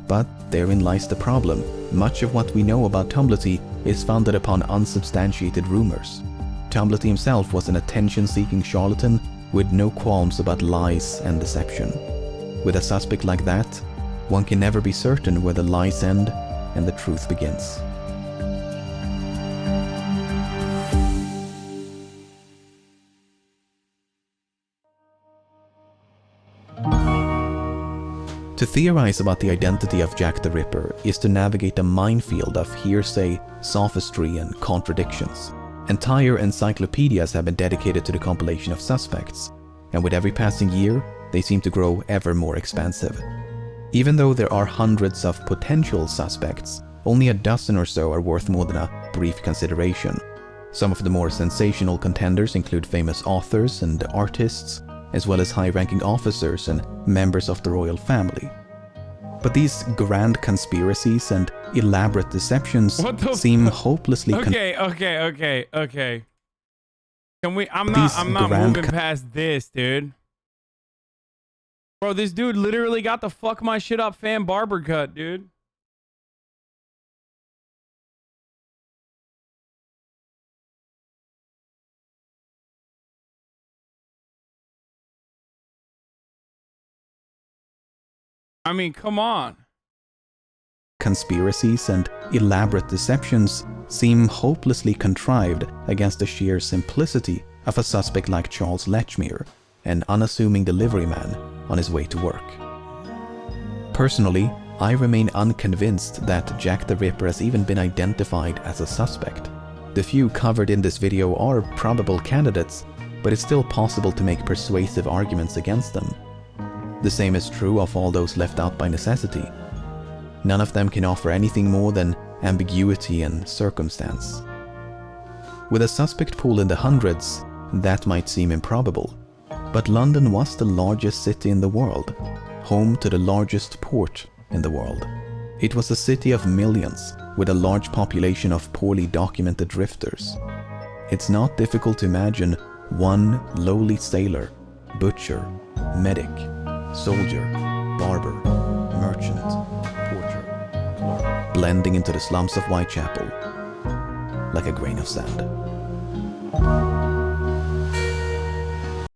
C: But therein lies the problem. Much of what we know about Tumblety is founded upon unsubstantiated rumors. Tumblety himself was an attention-seeking charlatan with no qualms about lies and deception. With a suspect like that, one can never be certain where the lies end and the truth begins. To theorize about the identity of Jack the Ripper is to navigate a minefield of hearsay, sophistry, and contradictions. Entire encyclopedias have been dedicated to the compilation of suspects, and with every passing year, they seem to grow ever more expansive. Even though there are hundreds of potential suspects, only a dozen or so are worth more than a brief consideration. Some of the more sensational contenders include famous authors and artists, as well as high-ranking officers and members of the royal family. But these grand conspiracies and elaborate deceptions
A: What the
C: seem hopelessly
A: Okay. Can we? I'm
C: These
A: not
C: grand
A: moving past this, dude. Bro, this dude literally got the fuck my shit up fan barber cut, dude. I mean, come on.
C: Conspiracies and elaborate deceptions seem hopelessly contrived against the sheer simplicity of a suspect like Charles Lechmere, an unassuming delivery man on his way to work. Personally, I remain unconvinced that Jack the Ripper has even been identified as a suspect. The few covered in this video are probable candidates, but it's still possible to make persuasive arguments against them. The same is true of all those left out by necessity. None of them can offer anything more than ambiguity and circumstance. With a suspect pool in the hundreds, that might seem improbable. But London was the largest city in the world, home to the largest port in the world. It was a city of millions, with a large population of poorly documented drifters. It's not difficult to imagine one lowly sailor, butcher, medic, soldier, barber, merchant, porter, clerk, blending into the slums of Whitechapel like a grain of sand.